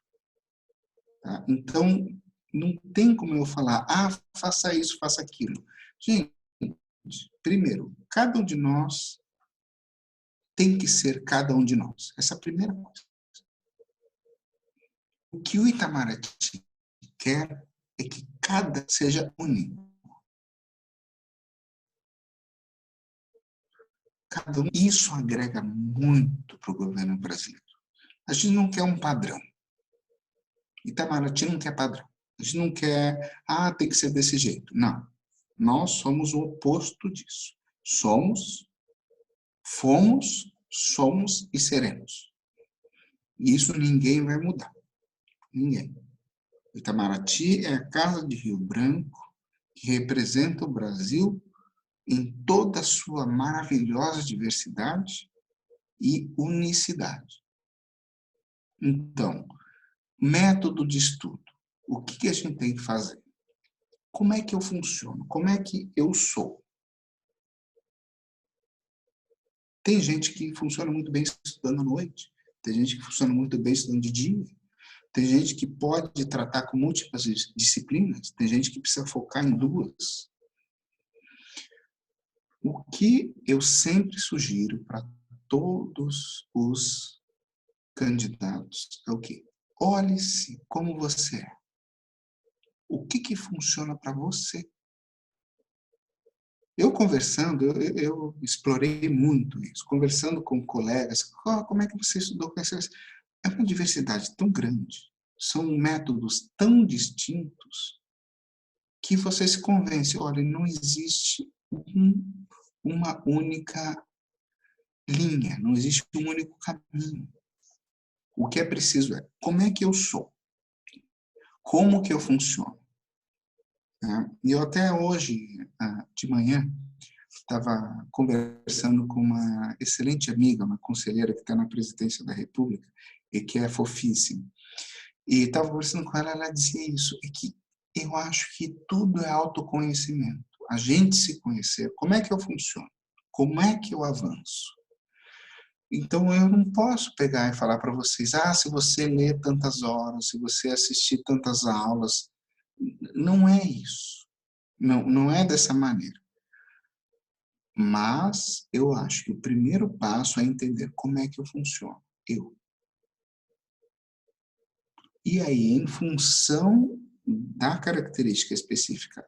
Tá? Então, não tem como eu falar, faça isso, faça aquilo. Gente, primeiro, cada um de nós tem que ser cada um de nós. Essa é a primeira coisa. O que o Itamaraty quer é que cada seja único. Cada um. Isso agrega muito para o governo brasileiro. A gente não quer um padrão. Itamaraty não quer padrão. A gente não quer, tem que ser desse jeito. Não. Nós somos o oposto disso. Fomos, somos e seremos. E isso ninguém vai mudar. Ninguém. O Itamaraty é a Casa de Rio Branco que representa o Brasil em toda a sua maravilhosa diversidade e unicidade. Então, método de estudo. O que a gente tem que fazer? Como é que eu funciono? Como é que eu sou? Tem gente que funciona muito bem estudando à noite, tem gente que funciona muito bem estudando de dia, tem gente que pode tratar com múltiplas disciplinas, tem gente que precisa focar em duas. O que eu sempre sugiro para todos os candidatos é o quê? Olhe-se como você é. O que funciona para você? Eu conversando, eu explorei muito isso, conversando com colegas, como é que você estudou com essas? É uma diversidade tão grande, são métodos tão distintos, que você se convence, olha, não existe uma única linha, não existe um único caminho. O que é preciso é, como é que eu sou? Como que eu funciono? E eu até hoje, de manhã, estava conversando com uma excelente amiga, uma conselheira que está na presidência da República e que é fofíssima. E estava conversando com ela, ela dizia isso, e que eu acho que tudo é autoconhecimento. A gente se conhecer, como é que eu funciono? Como é que eu avanço? Então, eu não posso pegar e falar para vocês, se você ler tantas horas, se você assistir tantas aulas. Não é isso. Não é dessa maneira. Mas eu acho que o primeiro passo é entender como é que eu funciono. Eu. E aí, em função da característica específica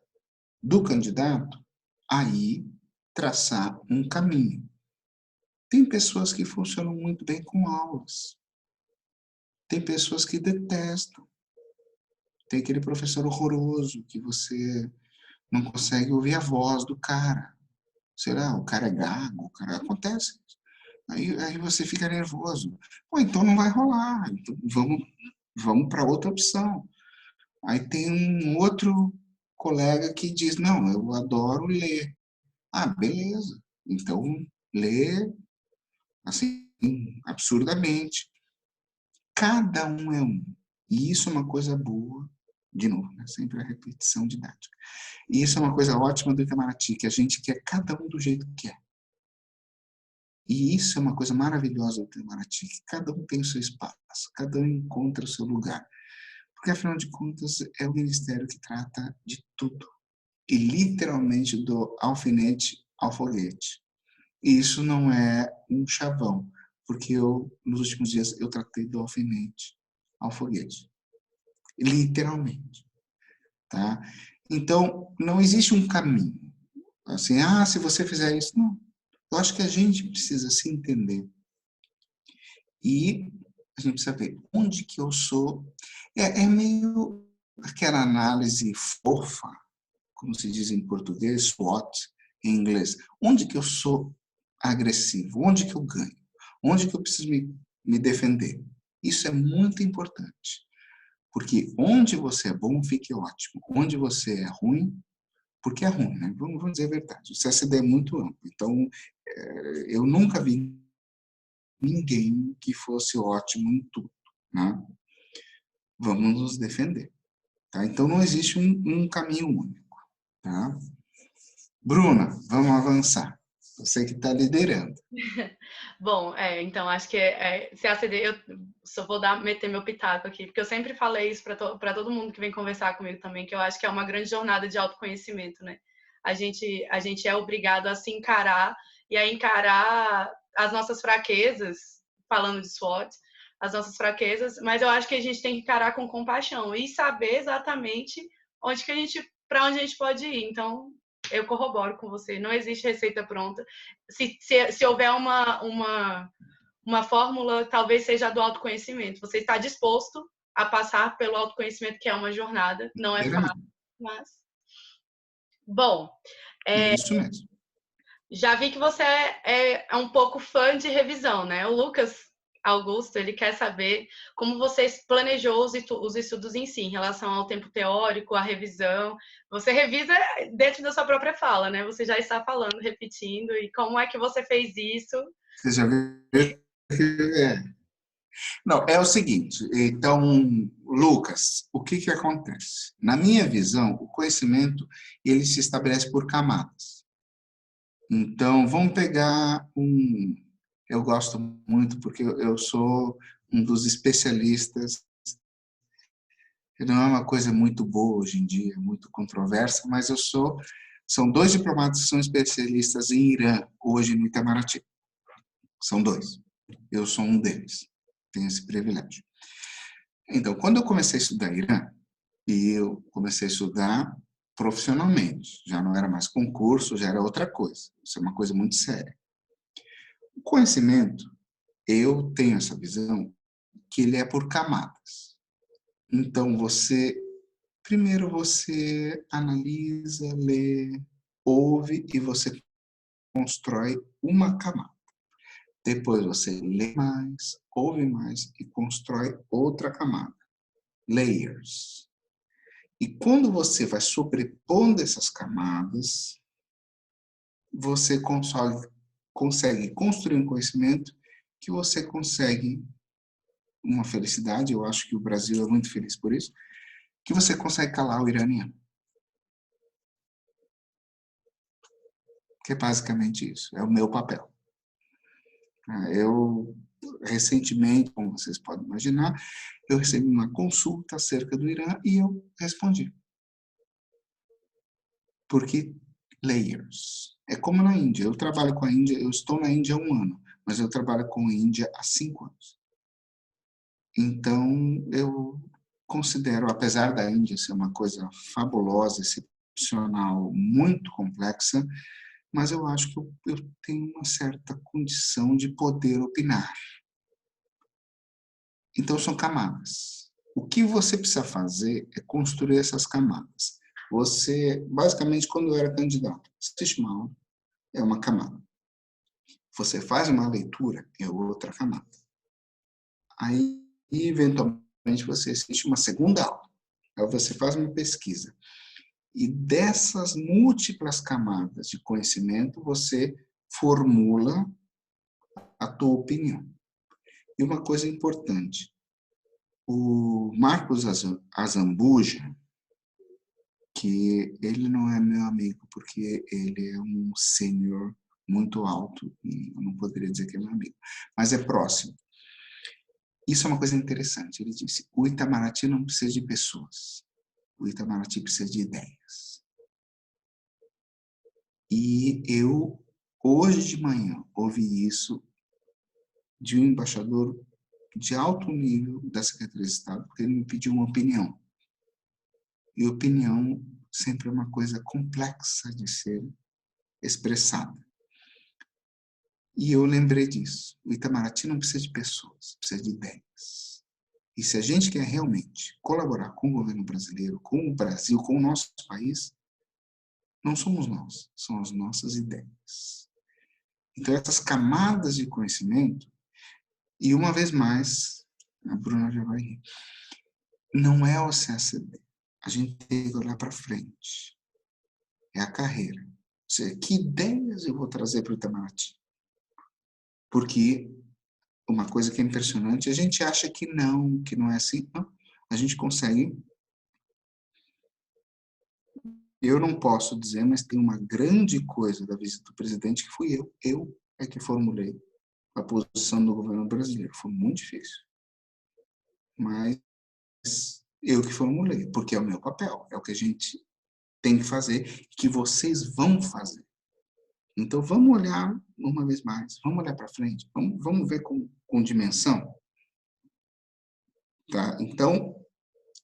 do candidato, aí traçar um caminho. Tem pessoas que funcionam muito bem com aulas. Tem pessoas que detestam. Tem aquele professor horroroso que você não consegue ouvir a voz do cara. Será? O cara é gago, o cara acontece. Aí você fica nervoso. Pô, então não vai rolar. Então vamos para outra opção. Aí tem um outro colega que diz, não, eu adoro ler. Ah, beleza. Então lê assim, absurdamente. Cada um é um. E isso é uma coisa boa, de novo, né? Sempre a repetição didática. E isso é uma coisa ótima do Itamaraty, que a gente quer cada um do jeito que quer. E isso é uma coisa maravilhosa do Itamaraty, que cada um tem o seu espaço, cada um encontra o seu lugar. Porque, afinal de contas, é o ministério que trata de tudo. E literalmente do alfinete ao foguete. E isso não é um chavão, porque nos últimos dias, eu tratei do alfinete ao foguete. Literalmente. Tá? Então, não existe um caminho. Assim, se você fizer isso, não. Eu acho que a gente precisa se entender. E a gente precisa ver onde que eu sou. É meio aquela análise fofa, como se diz em português, SWOT em inglês. Onde que eu sou agressivo? Onde que eu ganho? Onde que eu preciso me defender? Isso é muito importante. Porque onde você é bom, fique ótimo. Onde você é ruim, porque é ruim, né? Vamos dizer a verdade. O CSD é muito amplo. Então, eu nunca vi ninguém que fosse ótimo em tudo, né? Vamos nos defender, tá? Então, não existe um caminho único, tá? Bruna, vamos avançar. Você que está liderando. Bom, então acho que CACD, eu só vou meter meu pitaco aqui, porque eu sempre falei isso para todo mundo que vem conversar comigo também, que eu acho que é uma grande jornada de autoconhecimento, né? A gente é obrigado a se encarar e a encarar as nossas fraquezas, falando de SWOT, as nossas fraquezas, mas eu acho que a gente tem que encarar com compaixão e saber exatamente para onde a gente pode ir. Então, eu corroboro com você, não existe receita pronta. Se houver uma fórmula, talvez seja a do autoconhecimento. Você está disposto a passar pelo autoconhecimento, que é uma jornada, não é fácil, mas... Bom, Isso mesmo. já vi que você é um pouco fã de revisão, né? O Lucas Augusto, ele quer saber como você planejou os estudos em si, em relação ao tempo teórico, à revisão. Você revisa dentro da sua própria fala, né? Você já está falando, repetindo, e como é que você fez isso? Você já viu que Não, é o seguinte, então, Lucas, o que acontece? Na minha visão, o conhecimento, ele se estabelece por camadas. Então, vamos pegar eu gosto muito, porque eu sou um dos especialistas, não é uma coisa muito boa hoje em dia, muito controversa, mas são 2 diplomatas que são especialistas em Irã, hoje no Itamaraty. São 2. Eu sou um deles, tenho esse privilégio. Então, quando eu comecei a estudar Irã, e eu comecei a estudar profissionalmente, já não era mais concurso, já era outra coisa. Isso é uma coisa muito séria. O conhecimento, eu tenho essa visão que ele é por camadas. Então, primeiro você analisa, lê, ouve e você constrói uma camada. Depois você lê mais, ouve mais e constrói outra camada. Layers. E quando você vai sobrepondo essas camadas, você consegue construir um conhecimento que você consegue uma felicidade, eu acho que o Brasil é muito feliz por isso, que você consegue calar o iraniano. Que é basicamente isso, é o meu papel. Eu, recentemente, como vocês podem imaginar, eu recebi uma consulta acerca do Irã e eu respondi. Porque layers. É como na Índia. Eu trabalho com a Índia, eu estou na Índia há 1 ano, mas eu trabalho com a Índia há 5 anos. Então, eu considero, apesar da Índia ser uma coisa fabulosa, excepcional, muito complexa, mas eu acho que eu tenho uma certa condição de poder opinar. Então, são camadas. O que você precisa fazer é construir essas camadas. Você, basicamente, quando eu era candidato, assiste uma aula, é uma camada. Você faz uma leitura, é outra camada. Aí, eventualmente, você assiste uma segunda aula. Aí você faz uma pesquisa. E dessas múltiplas camadas de conhecimento, você formula a tua opinião. E uma coisa importante, o Marcos Azambuja, que ele não é meu amigo, porque ele é um sênior muito alto, e eu não poderia dizer que é meu amigo, mas é próximo. Isso é uma coisa interessante. Ele disse, o Itamaraty não precisa de pessoas, o Itamaraty precisa de ideias. E eu, hoje de manhã, ouvi isso de um embaixador de alto nível da Secretaria de Estado, porque ele me pediu uma opinião. E opinião sempre é uma coisa complexa de ser expressada. E eu lembrei disso. O Itamaraty não precisa de pessoas, precisa de ideias. E se a gente quer realmente colaborar com o governo brasileiro, com o Brasil, com o nosso país, não somos nós, são as nossas ideias. Então, essas camadas de conhecimento, e uma vez mais, a Bruna já vai rir, não é o CSD. A gente tem que olhar para frente. É a carreira. Ou seja, que ideias eu vou trazer para o Itamaraty? Porque uma coisa que é impressionante, a gente acha que não é assim. Não, a gente consegue. Eu não posso dizer, mas tem uma grande coisa da visita do presidente que fui eu. Eu é que formulei a posição do governo brasileiro. Foi muito difícil. Mas eu que formulei, porque é o meu papel, é o que a gente tem que fazer, que vocês vão fazer. Então, vamos olhar, uma vez mais, vamos olhar para frente, vamos ver com dimensão. Tá? Então,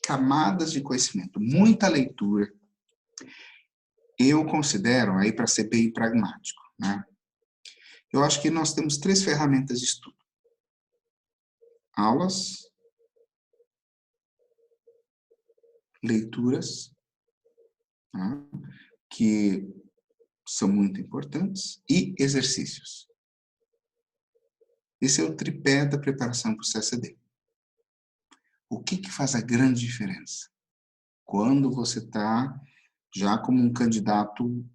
camadas de conhecimento, muita leitura. Eu considero, aí para ser bem pragmático, né? Eu acho que nós temos 3 ferramentas de estudo. Aulas, leituras, tá? Que são muito importantes, e exercícios. Esse é o tripé da preparação para o CSD. O que faz a grande diferença? Quando você está já como um candidato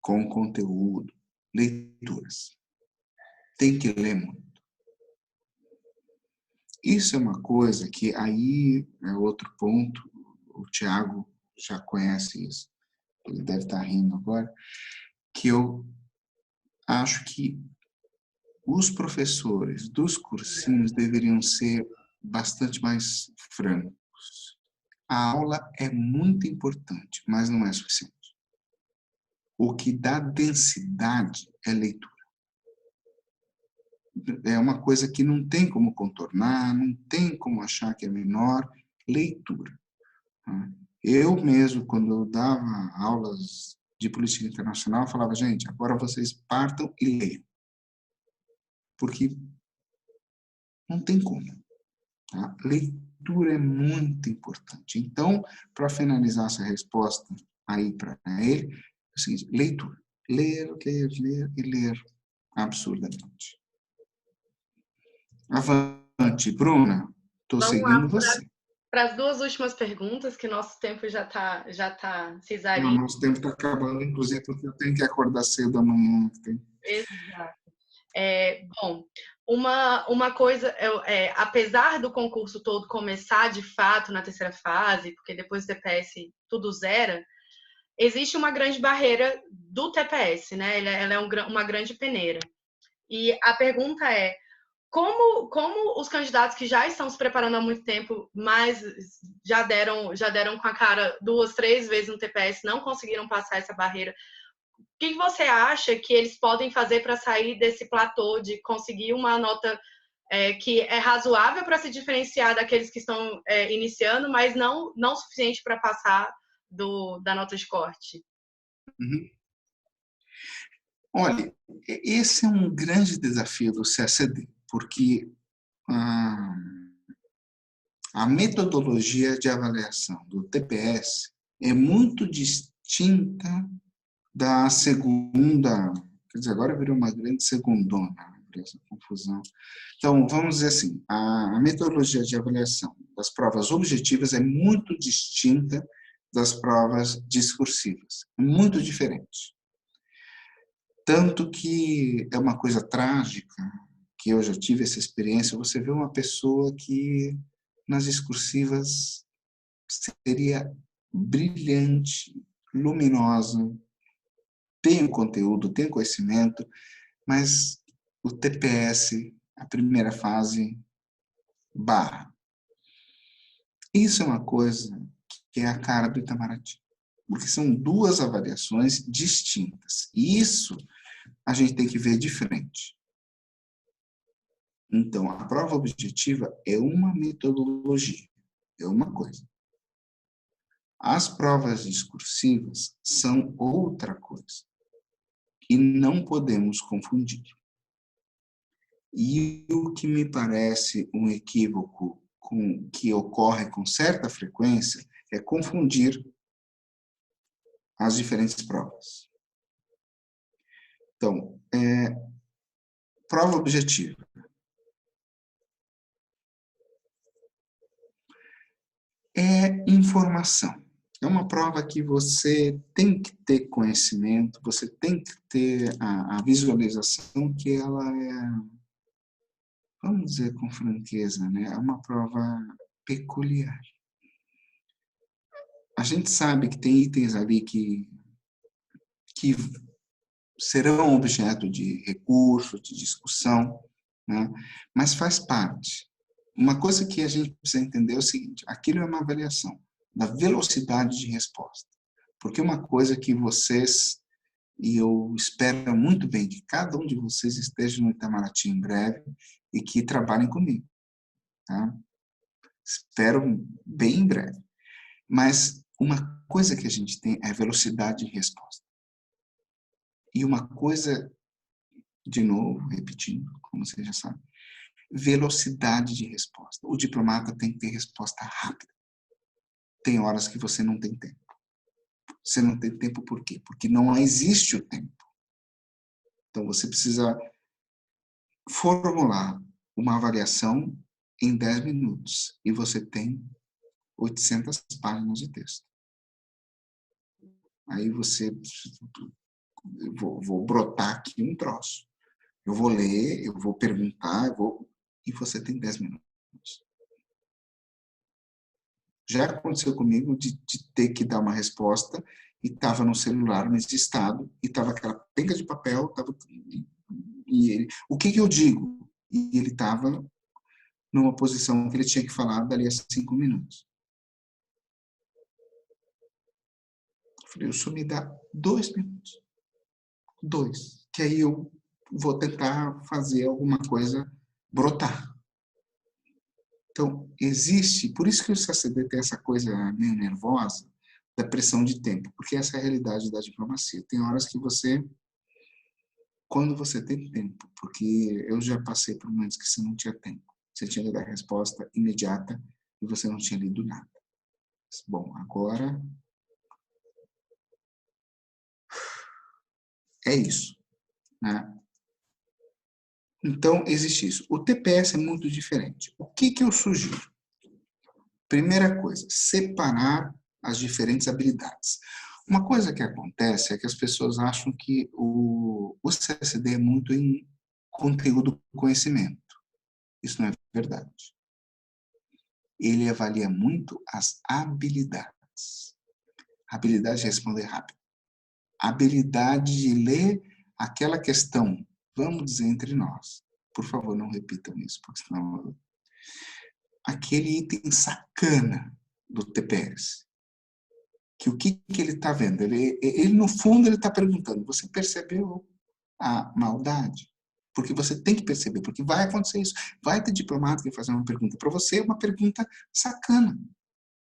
com conteúdo, leituras. Tem que ler muito. Isso é uma coisa que aí é outro ponto, o Tiago já conhece isso, ele deve estar rindo agora, que eu acho que os professores dos cursinhos deveriam ser bastante mais francos. A aula é muito importante, mas não é suficiente. O que dá densidade é leitura. É uma coisa que não tem como contornar, não tem como achar que é menor, leitura. Eu mesmo, quando eu dava aulas de política internacional, falava, gente, agora vocês partam e leiam. Porque não tem como. Tá? Leitura é muito importante. Então, para finalizar essa resposta aí para ele, é o seguinte, leitura. Ler, ler, ler e ler absurdamente. Avante, Bruna. Estou Vamos seguindo lá você. para as 2 últimas perguntas, que nosso tempo já tá se Não, esvaziando. nosso tempo está acabando, inclusive, porque eu tenho que acordar cedo amanhã. Exato. Bom, uma coisa, apesar do concurso todo começar de fato na terceira fase, porque depois do TPS tudo zera, existe uma grande barreira do TPS, né? Ela é uma grande peneira. E a pergunta é, como os candidatos que já estão se preparando há muito tempo, mas já deram com a cara 2, 3 vezes no TPS, não conseguiram passar essa barreira, o que você acha que eles podem fazer para sair desse platô de conseguir uma nota que é razoável para se diferenciar daqueles que estão iniciando, mas não suficiente para passar da nota de corte? Uhum. Olha, esse é um grande desafio do CACD, porque a metodologia de avaliação do TPS é muito distinta da segunda, quer dizer, agora virou uma grande segundona, essa confusão. Então, vamos dizer assim, a metodologia de avaliação das provas objetivas é muito distinta das provas discursivas, é muito diferente. Tanto que é uma coisa trágica, que eu já tive essa experiência, você vê uma pessoa que nas discursivas seria brilhante, luminosa, tem o conteúdo, tem o conhecimento, mas o TPS, a primeira fase, barra. Isso é uma coisa que é a cara do Itamaraty, porque são duas avaliações distintas. E isso a gente tem que ver de frente. Então, a prova objetiva é uma metodologia, é uma coisa. As provas discursivas são outra coisa. E não podemos confundir. E o que me parece um equívoco que ocorre com certa frequência é confundir as diferentes provas. Então, prova objetiva. É informação. É uma prova que você tem que ter conhecimento, você tem que ter a visualização que ela é, vamos dizer com franqueza, né? É uma prova peculiar. A gente sabe que tem itens ali que serão objeto de recurso, de discussão, né? Mas faz parte. Uma coisa que a gente precisa entender é o seguinte, aquilo é uma avaliação da velocidade de resposta. Porque uma coisa que vocês, e eu espero muito bem que cada um de vocês esteja no Itamaraty em breve e que trabalhem comigo. Tá? Espero bem em breve. Mas uma coisa que a gente tem é velocidade de resposta. E uma coisa, de novo, repetindo, como você já sabe, velocidade de resposta. O diplomata tem que ter resposta rápida. Tem horas que você não tem tempo. Você não tem tempo por quê? Porque não existe o tempo. Então, você precisa formular uma avaliação em 10 minutos. E você tem 800 páginas de texto. Aí você... Vou brotar aqui um troço. Eu vou ler, eu vou perguntar, e você tem 10 minutos. Já aconteceu comigo de ter que dar uma resposta e estava no celular nesse estado e estava aquela penca de papel, e ele, o que eu digo? E ele estava numa posição que ele tinha que falar dali a 5 minutos. Eu falei, o senhor me dá 2 minutos. 2. Que aí eu vou tentar fazer alguma coisa brotar. Então, existe, por isso que o CACD tem essa coisa meio nervosa da pressão de tempo, porque essa é a realidade da diplomacia. Tem horas que você, quando você tem tempo, porque eu já passei por momentos que você não tinha tempo. Você tinha que dar a resposta imediata e você não tinha lido nada. Bom, agora é isso, né? Então, existe isso. O TPS é muito diferente. O que eu sugiro? Primeira coisa, separar as diferentes habilidades. Uma coisa que acontece é que as pessoas acham que o CACD é muito em conteúdo conhecimento. Isso não é verdade. Ele avalia muito as habilidades. Habilidade de responder rápido. Habilidade de ler aquela questão. Vamos dizer entre nós. Por favor, não repitam isso, porque senão... Aquele item sacana do TPS. Que o que ele está vendo? Ele, no fundo, ele está perguntando, você percebeu a maldade? Porque você tem que perceber, porque vai acontecer isso. Vai ter diplomata que vai fazer uma pergunta para você, uma pergunta sacana.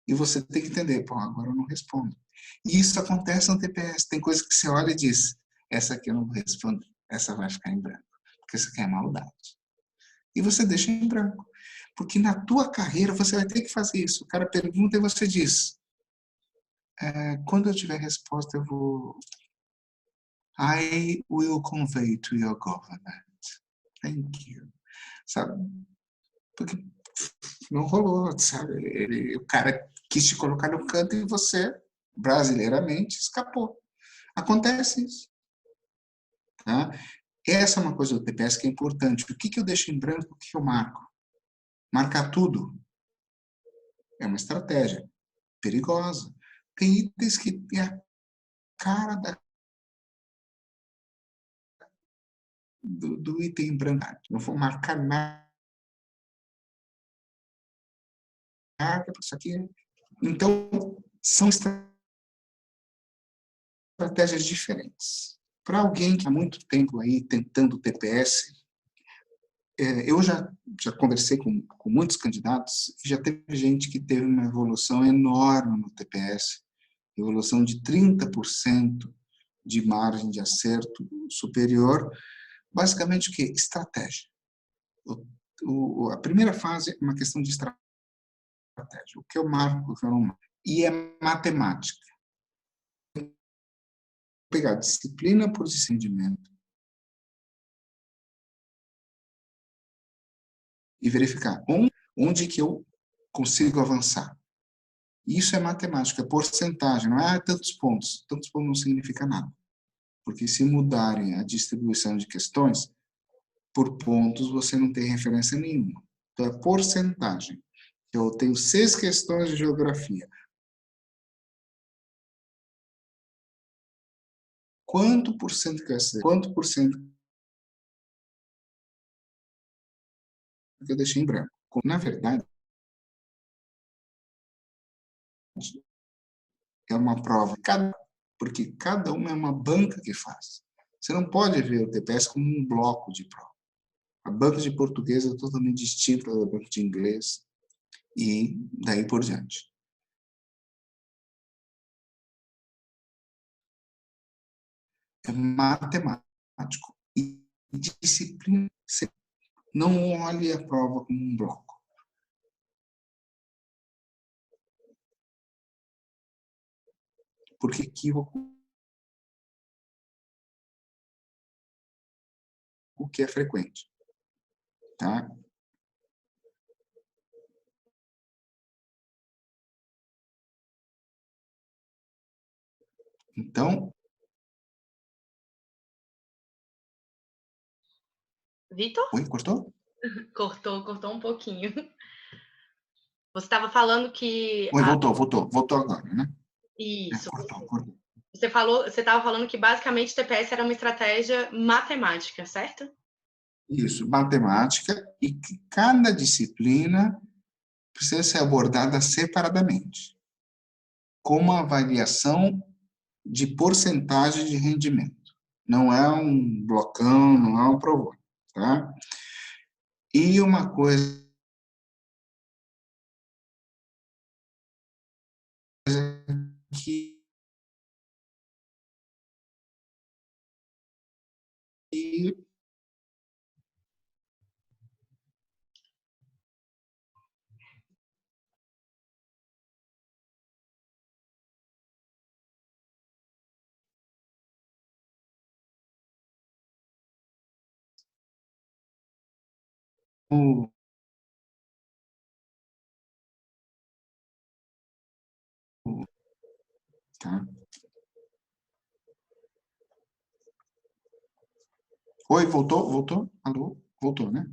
E você tem que entender, pô, agora eu não respondo. E isso acontece no TPS. Tem coisas que você olha e diz, essa aqui eu não vou responder, essa vai ficar em branco, porque essa aqui é maldade. E você deixa em branco, porque na tua carreira você vai ter que fazer isso. O cara pergunta e você diz, quando eu tiver resposta eu vou... I will convey to your government. Thank you. Sabe? Porque não rolou, sabe? O cara quis te colocar no canto e você, brasileiramente, escapou. Acontece isso. Tá? Essa é uma coisa do TPS que é importante. O que eu deixo em branco, o que eu marco? Marcar tudo é uma estratégia perigosa. Tem itens que tem a cara do item em branco. Não vou marcar nada para isso aqui. Então, são estratégias diferentes. Para alguém que há muito tempo aí tentando TPS, eu já conversei com muitos candidatos e já teve gente que teve uma evolução enorme no TPS, evolução de 30% de margem de acerto superior. Basicamente o quê? Estratégia. A primeira fase é uma questão de estratégia. O que eu marco, o que eu não marco. E é matemática. Pegar disciplina por discernimento e verificar onde que eu consigo avançar. Isso é matemática, é porcentagem, não é tantos pontos. Tantos pontos não significa nada. Porque se mudarem a distribuição de questões, por pontos você não tem referência nenhuma. Então é porcentagem. Eu tenho 6 questões de geografia. Quanto por cento que eu acertei? Quanto por cento que eu deixei em branco? Na verdade, é uma prova, porque cada uma é uma banca que faz. Você não pode ver o TPS como um bloco de prova. A banca de português é totalmente distinta da banca de inglês e daí por diante. É matemático e disciplina. Não olhe a prova como um bloco. Porque equívoco o que é frequente. Tá? Então... Vitor? Oi, cortou? Cortou um pouquinho. Você estava falando que... Oi, voltou agora, né? Isso. Cortou. Você estava falando que basicamente TPS era uma estratégia matemática, certo? Isso, matemática, e que cada disciplina precisa ser abordada separadamente, com uma avaliação de porcentagem de rendimento. Não é um blocão, não é um provão, tá? E uma coisa que tá? Oi, voltou? Alô? Voltou, né?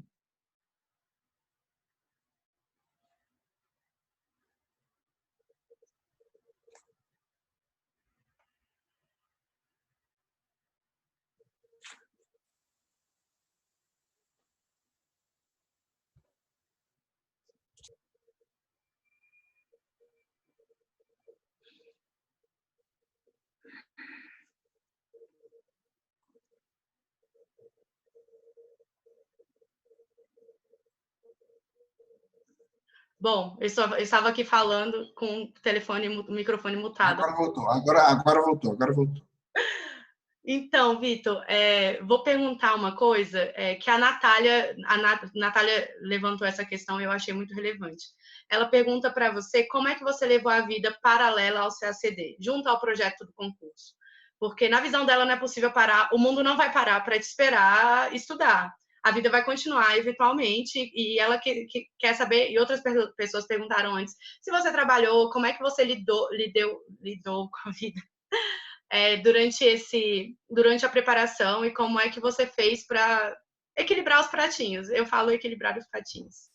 Bom, eu estava aqui falando com o microfone mutado. Agora voltou. Então, Vitor, vou perguntar uma coisa que a Natália levantou essa questão e eu achei muito relevante. Ela pergunta para você como é que você levou a vida paralela ao CACD, junto ao projeto do concurso. Porque na visão dela não é possível parar, o mundo não vai parar para te esperar estudar. A vida vai continuar eventualmente e ela quer saber, e outras pessoas perguntaram antes, se você trabalhou, como é que você lidou com a vida durante a preparação e como é que você fez para equilibrar os pratinhos. Eu falo equilibrar os pratinhos.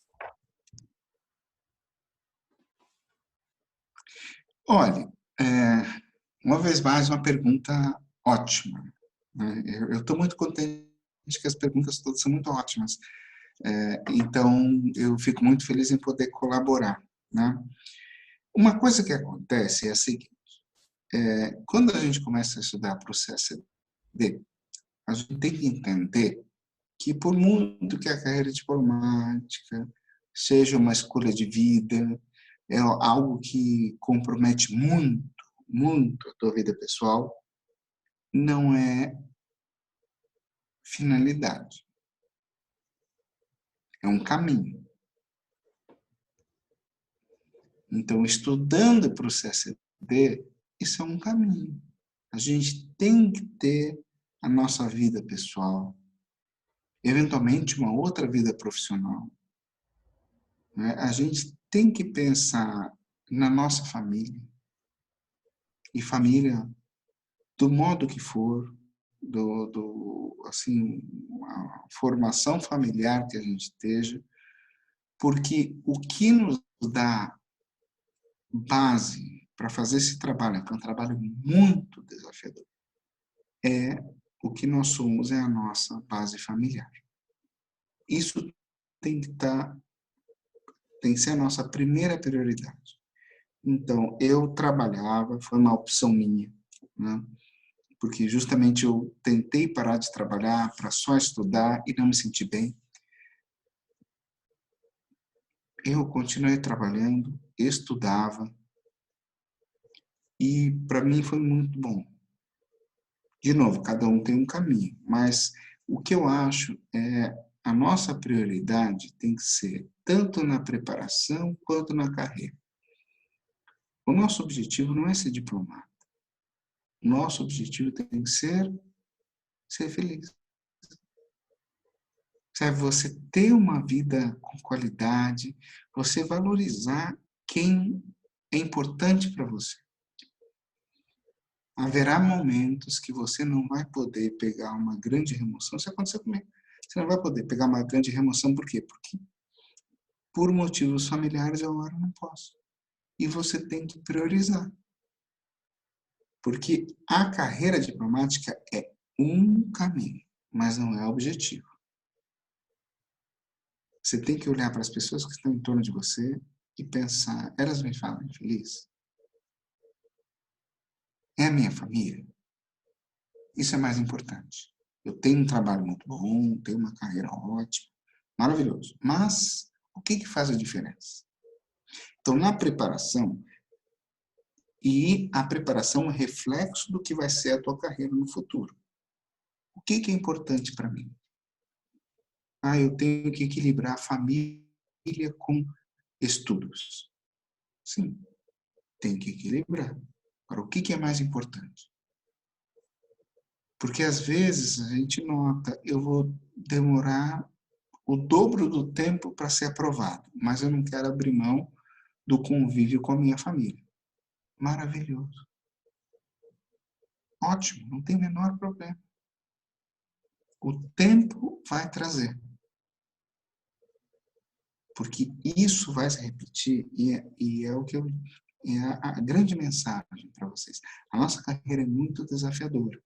Olha, uma vez mais, uma pergunta ótima. Né? Eu estou muito contente que as perguntas todas são muito ótimas. Então, eu fico muito feliz em poder colaborar. Né? Uma coisa que acontece é a seguinte. Quando a gente começa a estudar para o CACD, a gente tem que entender que por muito que a carreira diplomática seja uma escolha de vida, é algo que compromete muito, muito a tua vida pessoal, não é finalidade. É um caminho. Então, estudando para o CACD, isso é um caminho. A gente tem que ter a nossa vida pessoal, eventualmente uma outra vida profissional. Né? A gente tem que pensar na nossa família, e família do modo que for, assim, a formação familiar que a gente esteja, porque o que nos dá base para fazer esse trabalho, que é um trabalho muito desafiador, é o que nós somos, é a nossa base familiar. Isso tem que ser a nossa primeira prioridade. Então, eu trabalhava, foi uma opção minha, né? Porque justamente eu tentei parar de trabalhar para só estudar e não me senti bem. Eu continuei trabalhando, estudava, e para mim foi muito bom. De novo, cada um tem um caminho, mas o que eu acho é a nossa prioridade tem que ser tanto na preparação quanto na carreira. O nosso objetivo não é ser diplomata. O nosso objetivo tem que ser feliz. Sabe, você ter uma vida com qualidade, você valorizar quem é importante para você. Haverá momentos que você não vai poder pegar uma grande remoção. Isso aconteceu comigo. Você não vai poder pegar uma grande remoção, por quê? Porque por motivos familiares eu agora não posso. E você tem que priorizar. Porque a carreira diplomática é um caminho, mas não é objetivo. Você tem que olhar para as pessoas que estão em torno de você e pensar, elas me fazem feliz? É a minha família? Isso é mais importante. Eu tenho um trabalho muito bom, tenho uma carreira ótima, maravilhoso. Mas o que faz a diferença? Então, na preparação, e a preparação é um reflexo do que vai ser a tua carreira no futuro. O que é importante para mim? Eu tenho que equilibrar a família com estudos. Sim, tem que equilibrar. Agora, o que é mais importante? Porque às vezes a gente nota, eu vou demorar o dobro do tempo para ser aprovado, mas eu não quero abrir mão do convívio com a minha família. Maravilhoso. Ótimo, não tem o menor problema. O tempo vai trazer. Porque isso vai se repetir e é o que é a grande mensagem para vocês. A nossa carreira é muito desafiadora.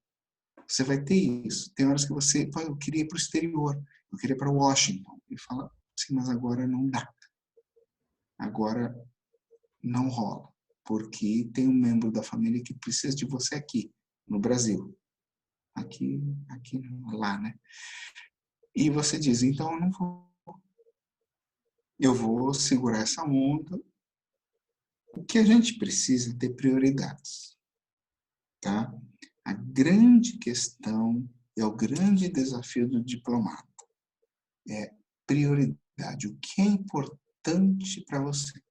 Você vai ter isso. Tem horas que você, eu queria ir para o exterior, eu queria ir para Washington. E fala, sim, mas agora não dá. Agora não rola. Porque tem um membro da família que precisa de você aqui, no Brasil. Aqui, lá, né? E você diz, então eu não vou. Eu vou segurar essa onda. O que a gente precisa é ter prioridades, tá? A grande questão é o grande desafio do diplomata. É prioridade. O que é importante para você?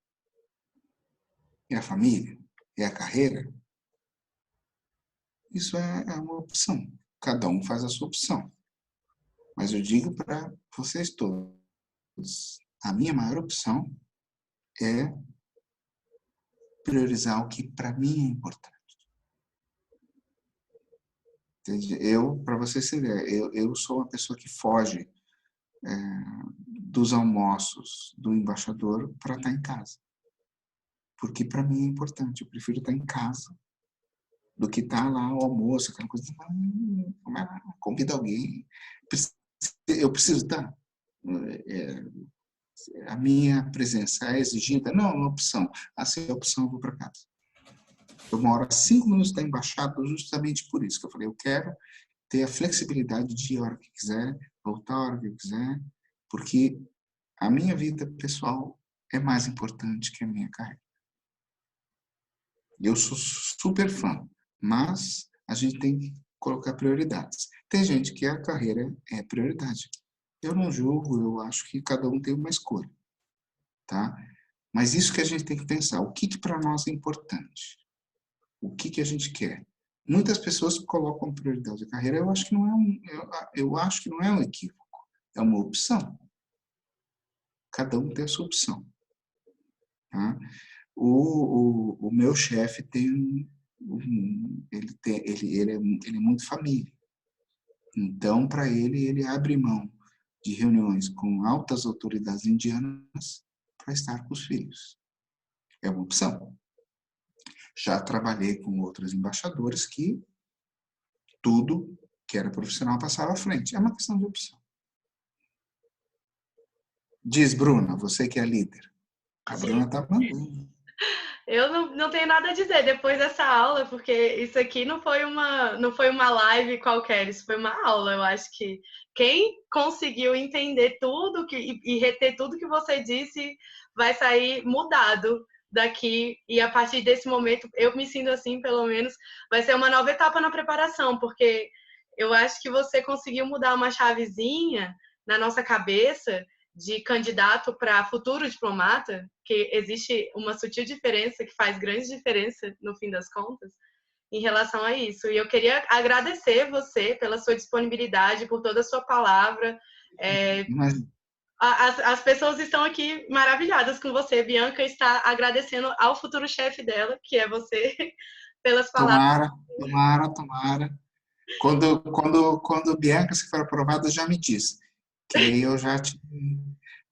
É a família? É a carreira? Isso é uma opção. Cada um faz a sua opção. Mas eu digo para vocês todos, a minha maior opção é priorizar o que para mim é importante. Entende? Para vocês terem ideia, eu sou uma pessoa que foge dos almoços do embaixador para estar em casa. Porque para mim é importante, eu prefiro estar em casa do que estar lá ao almoço, aquela coisa, convida alguém. Eu preciso estar. A minha presença é exigida? Não, é uma opção. Se é opção, eu vou para casa. Eu moro a 5 minutos da embaixada justamente por isso, que eu falei, eu quero ter a flexibilidade de ir a hora que quiser, voltar a hora que quiser, porque a minha vida pessoal é mais importante que a minha carreira. Eu sou super fã, mas a gente tem que colocar prioridades. Tem gente que a carreira é prioridade. Eu não julgo, eu acho que cada um tem uma escolha, tá? Mas isso que a gente tem que pensar, o que para nós é importante? O que a gente quer? Muitas pessoas colocam prioridade a carreira, eu acho que não é eu acho que não é um equívoco, é uma opção. Cada um tem a sua opção, tá? O meu chefe tem ele é muito família. Então, para ele abre mão de reuniões com altas autoridades indianas para estar com os filhos. É uma opção. Já trabalhei com outros embaixadores que tudo que era profissional passava à frente. É uma questão de opção. Diz, Bruna, você que é líder. A Bruna está mandando. Eu não tenho nada a dizer depois dessa aula, porque isso aqui não foi uma live qualquer, isso foi uma aula. Eu acho que quem conseguiu entender tudo e reter tudo que você disse vai sair mudado daqui. E a partir desse momento, eu me sinto assim, pelo menos, vai ser uma nova etapa na preparação, porque eu acho que você conseguiu mudar uma chavezinha na nossa cabeça de candidato para futuro diplomata, que existe uma sutil diferença que faz grande diferença no fim das contas em relação a isso. E eu queria agradecer você pela sua disponibilidade, por toda a sua palavra. As pessoas estão aqui maravilhadas com você. Bianca está agradecendo ao futuro chefe dela, que é você, pelas palavras. Tomara. Quando Bianca se for aprovada, já me diz, que aí eu já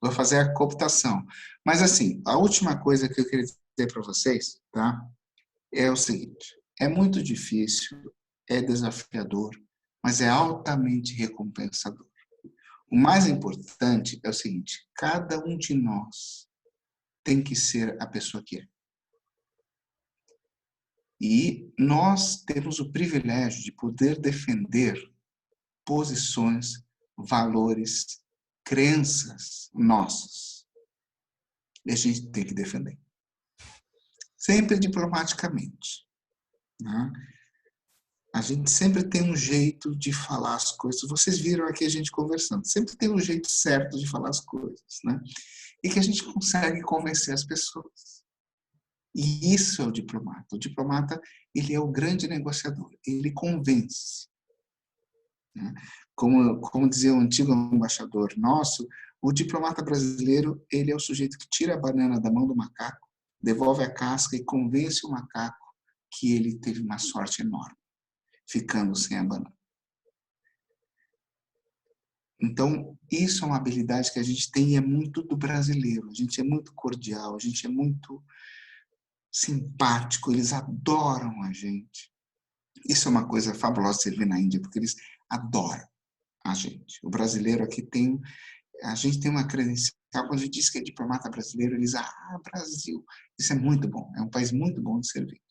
vou fazer a cooptação. Mas assim, a última coisa que eu queria dizer para vocês, tá? É o seguinte, é muito difícil, é desafiador, mas é altamente recompensador. O mais importante é o seguinte, cada um de nós tem que ser a pessoa que é. E nós temos o privilégio de poder defender posições, valores, crenças nossas. E a gente tem que defender. Sempre diplomaticamente. Né? A gente sempre tem um jeito de falar as coisas. Vocês viram aqui a gente conversando. Sempre tem um jeito certo de falar as coisas. Né? E que a gente consegue convencer as pessoas. E isso é o diplomata. O diplomata, ele é o grande negociador. Ele convence. Né? Como dizia o antigo embaixador nosso, o diplomata brasileiro, ele é o sujeito que tira a banana da mão do macaco, devolve a casca e convence o macaco que ele teve uma sorte enorme, ficando sem a banana. Então, isso é uma habilidade que a gente tem e é muito do brasileiro. A gente é muito cordial, a gente é muito simpático, eles adoram a gente. Isso é uma coisa fabulosa de servir na Índia, porque eles adoram a gente. O brasileiro aqui a gente tem uma credencial, quando a gente diz que é diplomata brasileiro, eles Brasil. Isso é muito bom, é um país muito bom de servir.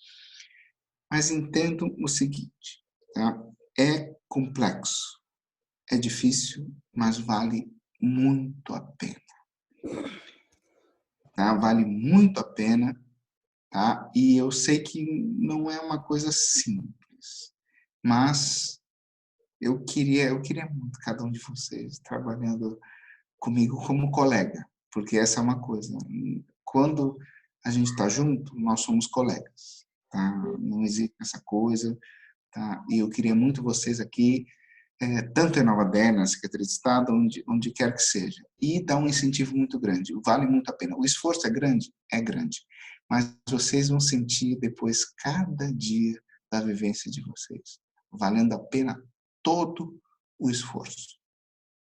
Mas entendam o seguinte, tá? É complexo, é difícil, mas vale muito a pena. Tá? Vale muito a pena, tá? E eu sei que não é uma coisa simples, mas eu queria muito cada um de vocês trabalhando comigo como colega, porque essa é uma coisa. Quando a gente está junto, nós somos colegas, tá? Não existe essa coisa, tá? E eu queria muito vocês aqui, tanto em Nova Delhi, na Secretaria de Estado, onde quer que seja. E dá um incentivo muito grande, vale muito a pena. O esforço é grande, mas vocês vão sentir depois, cada dia da vivência de vocês, valendo a pena todo o esforço.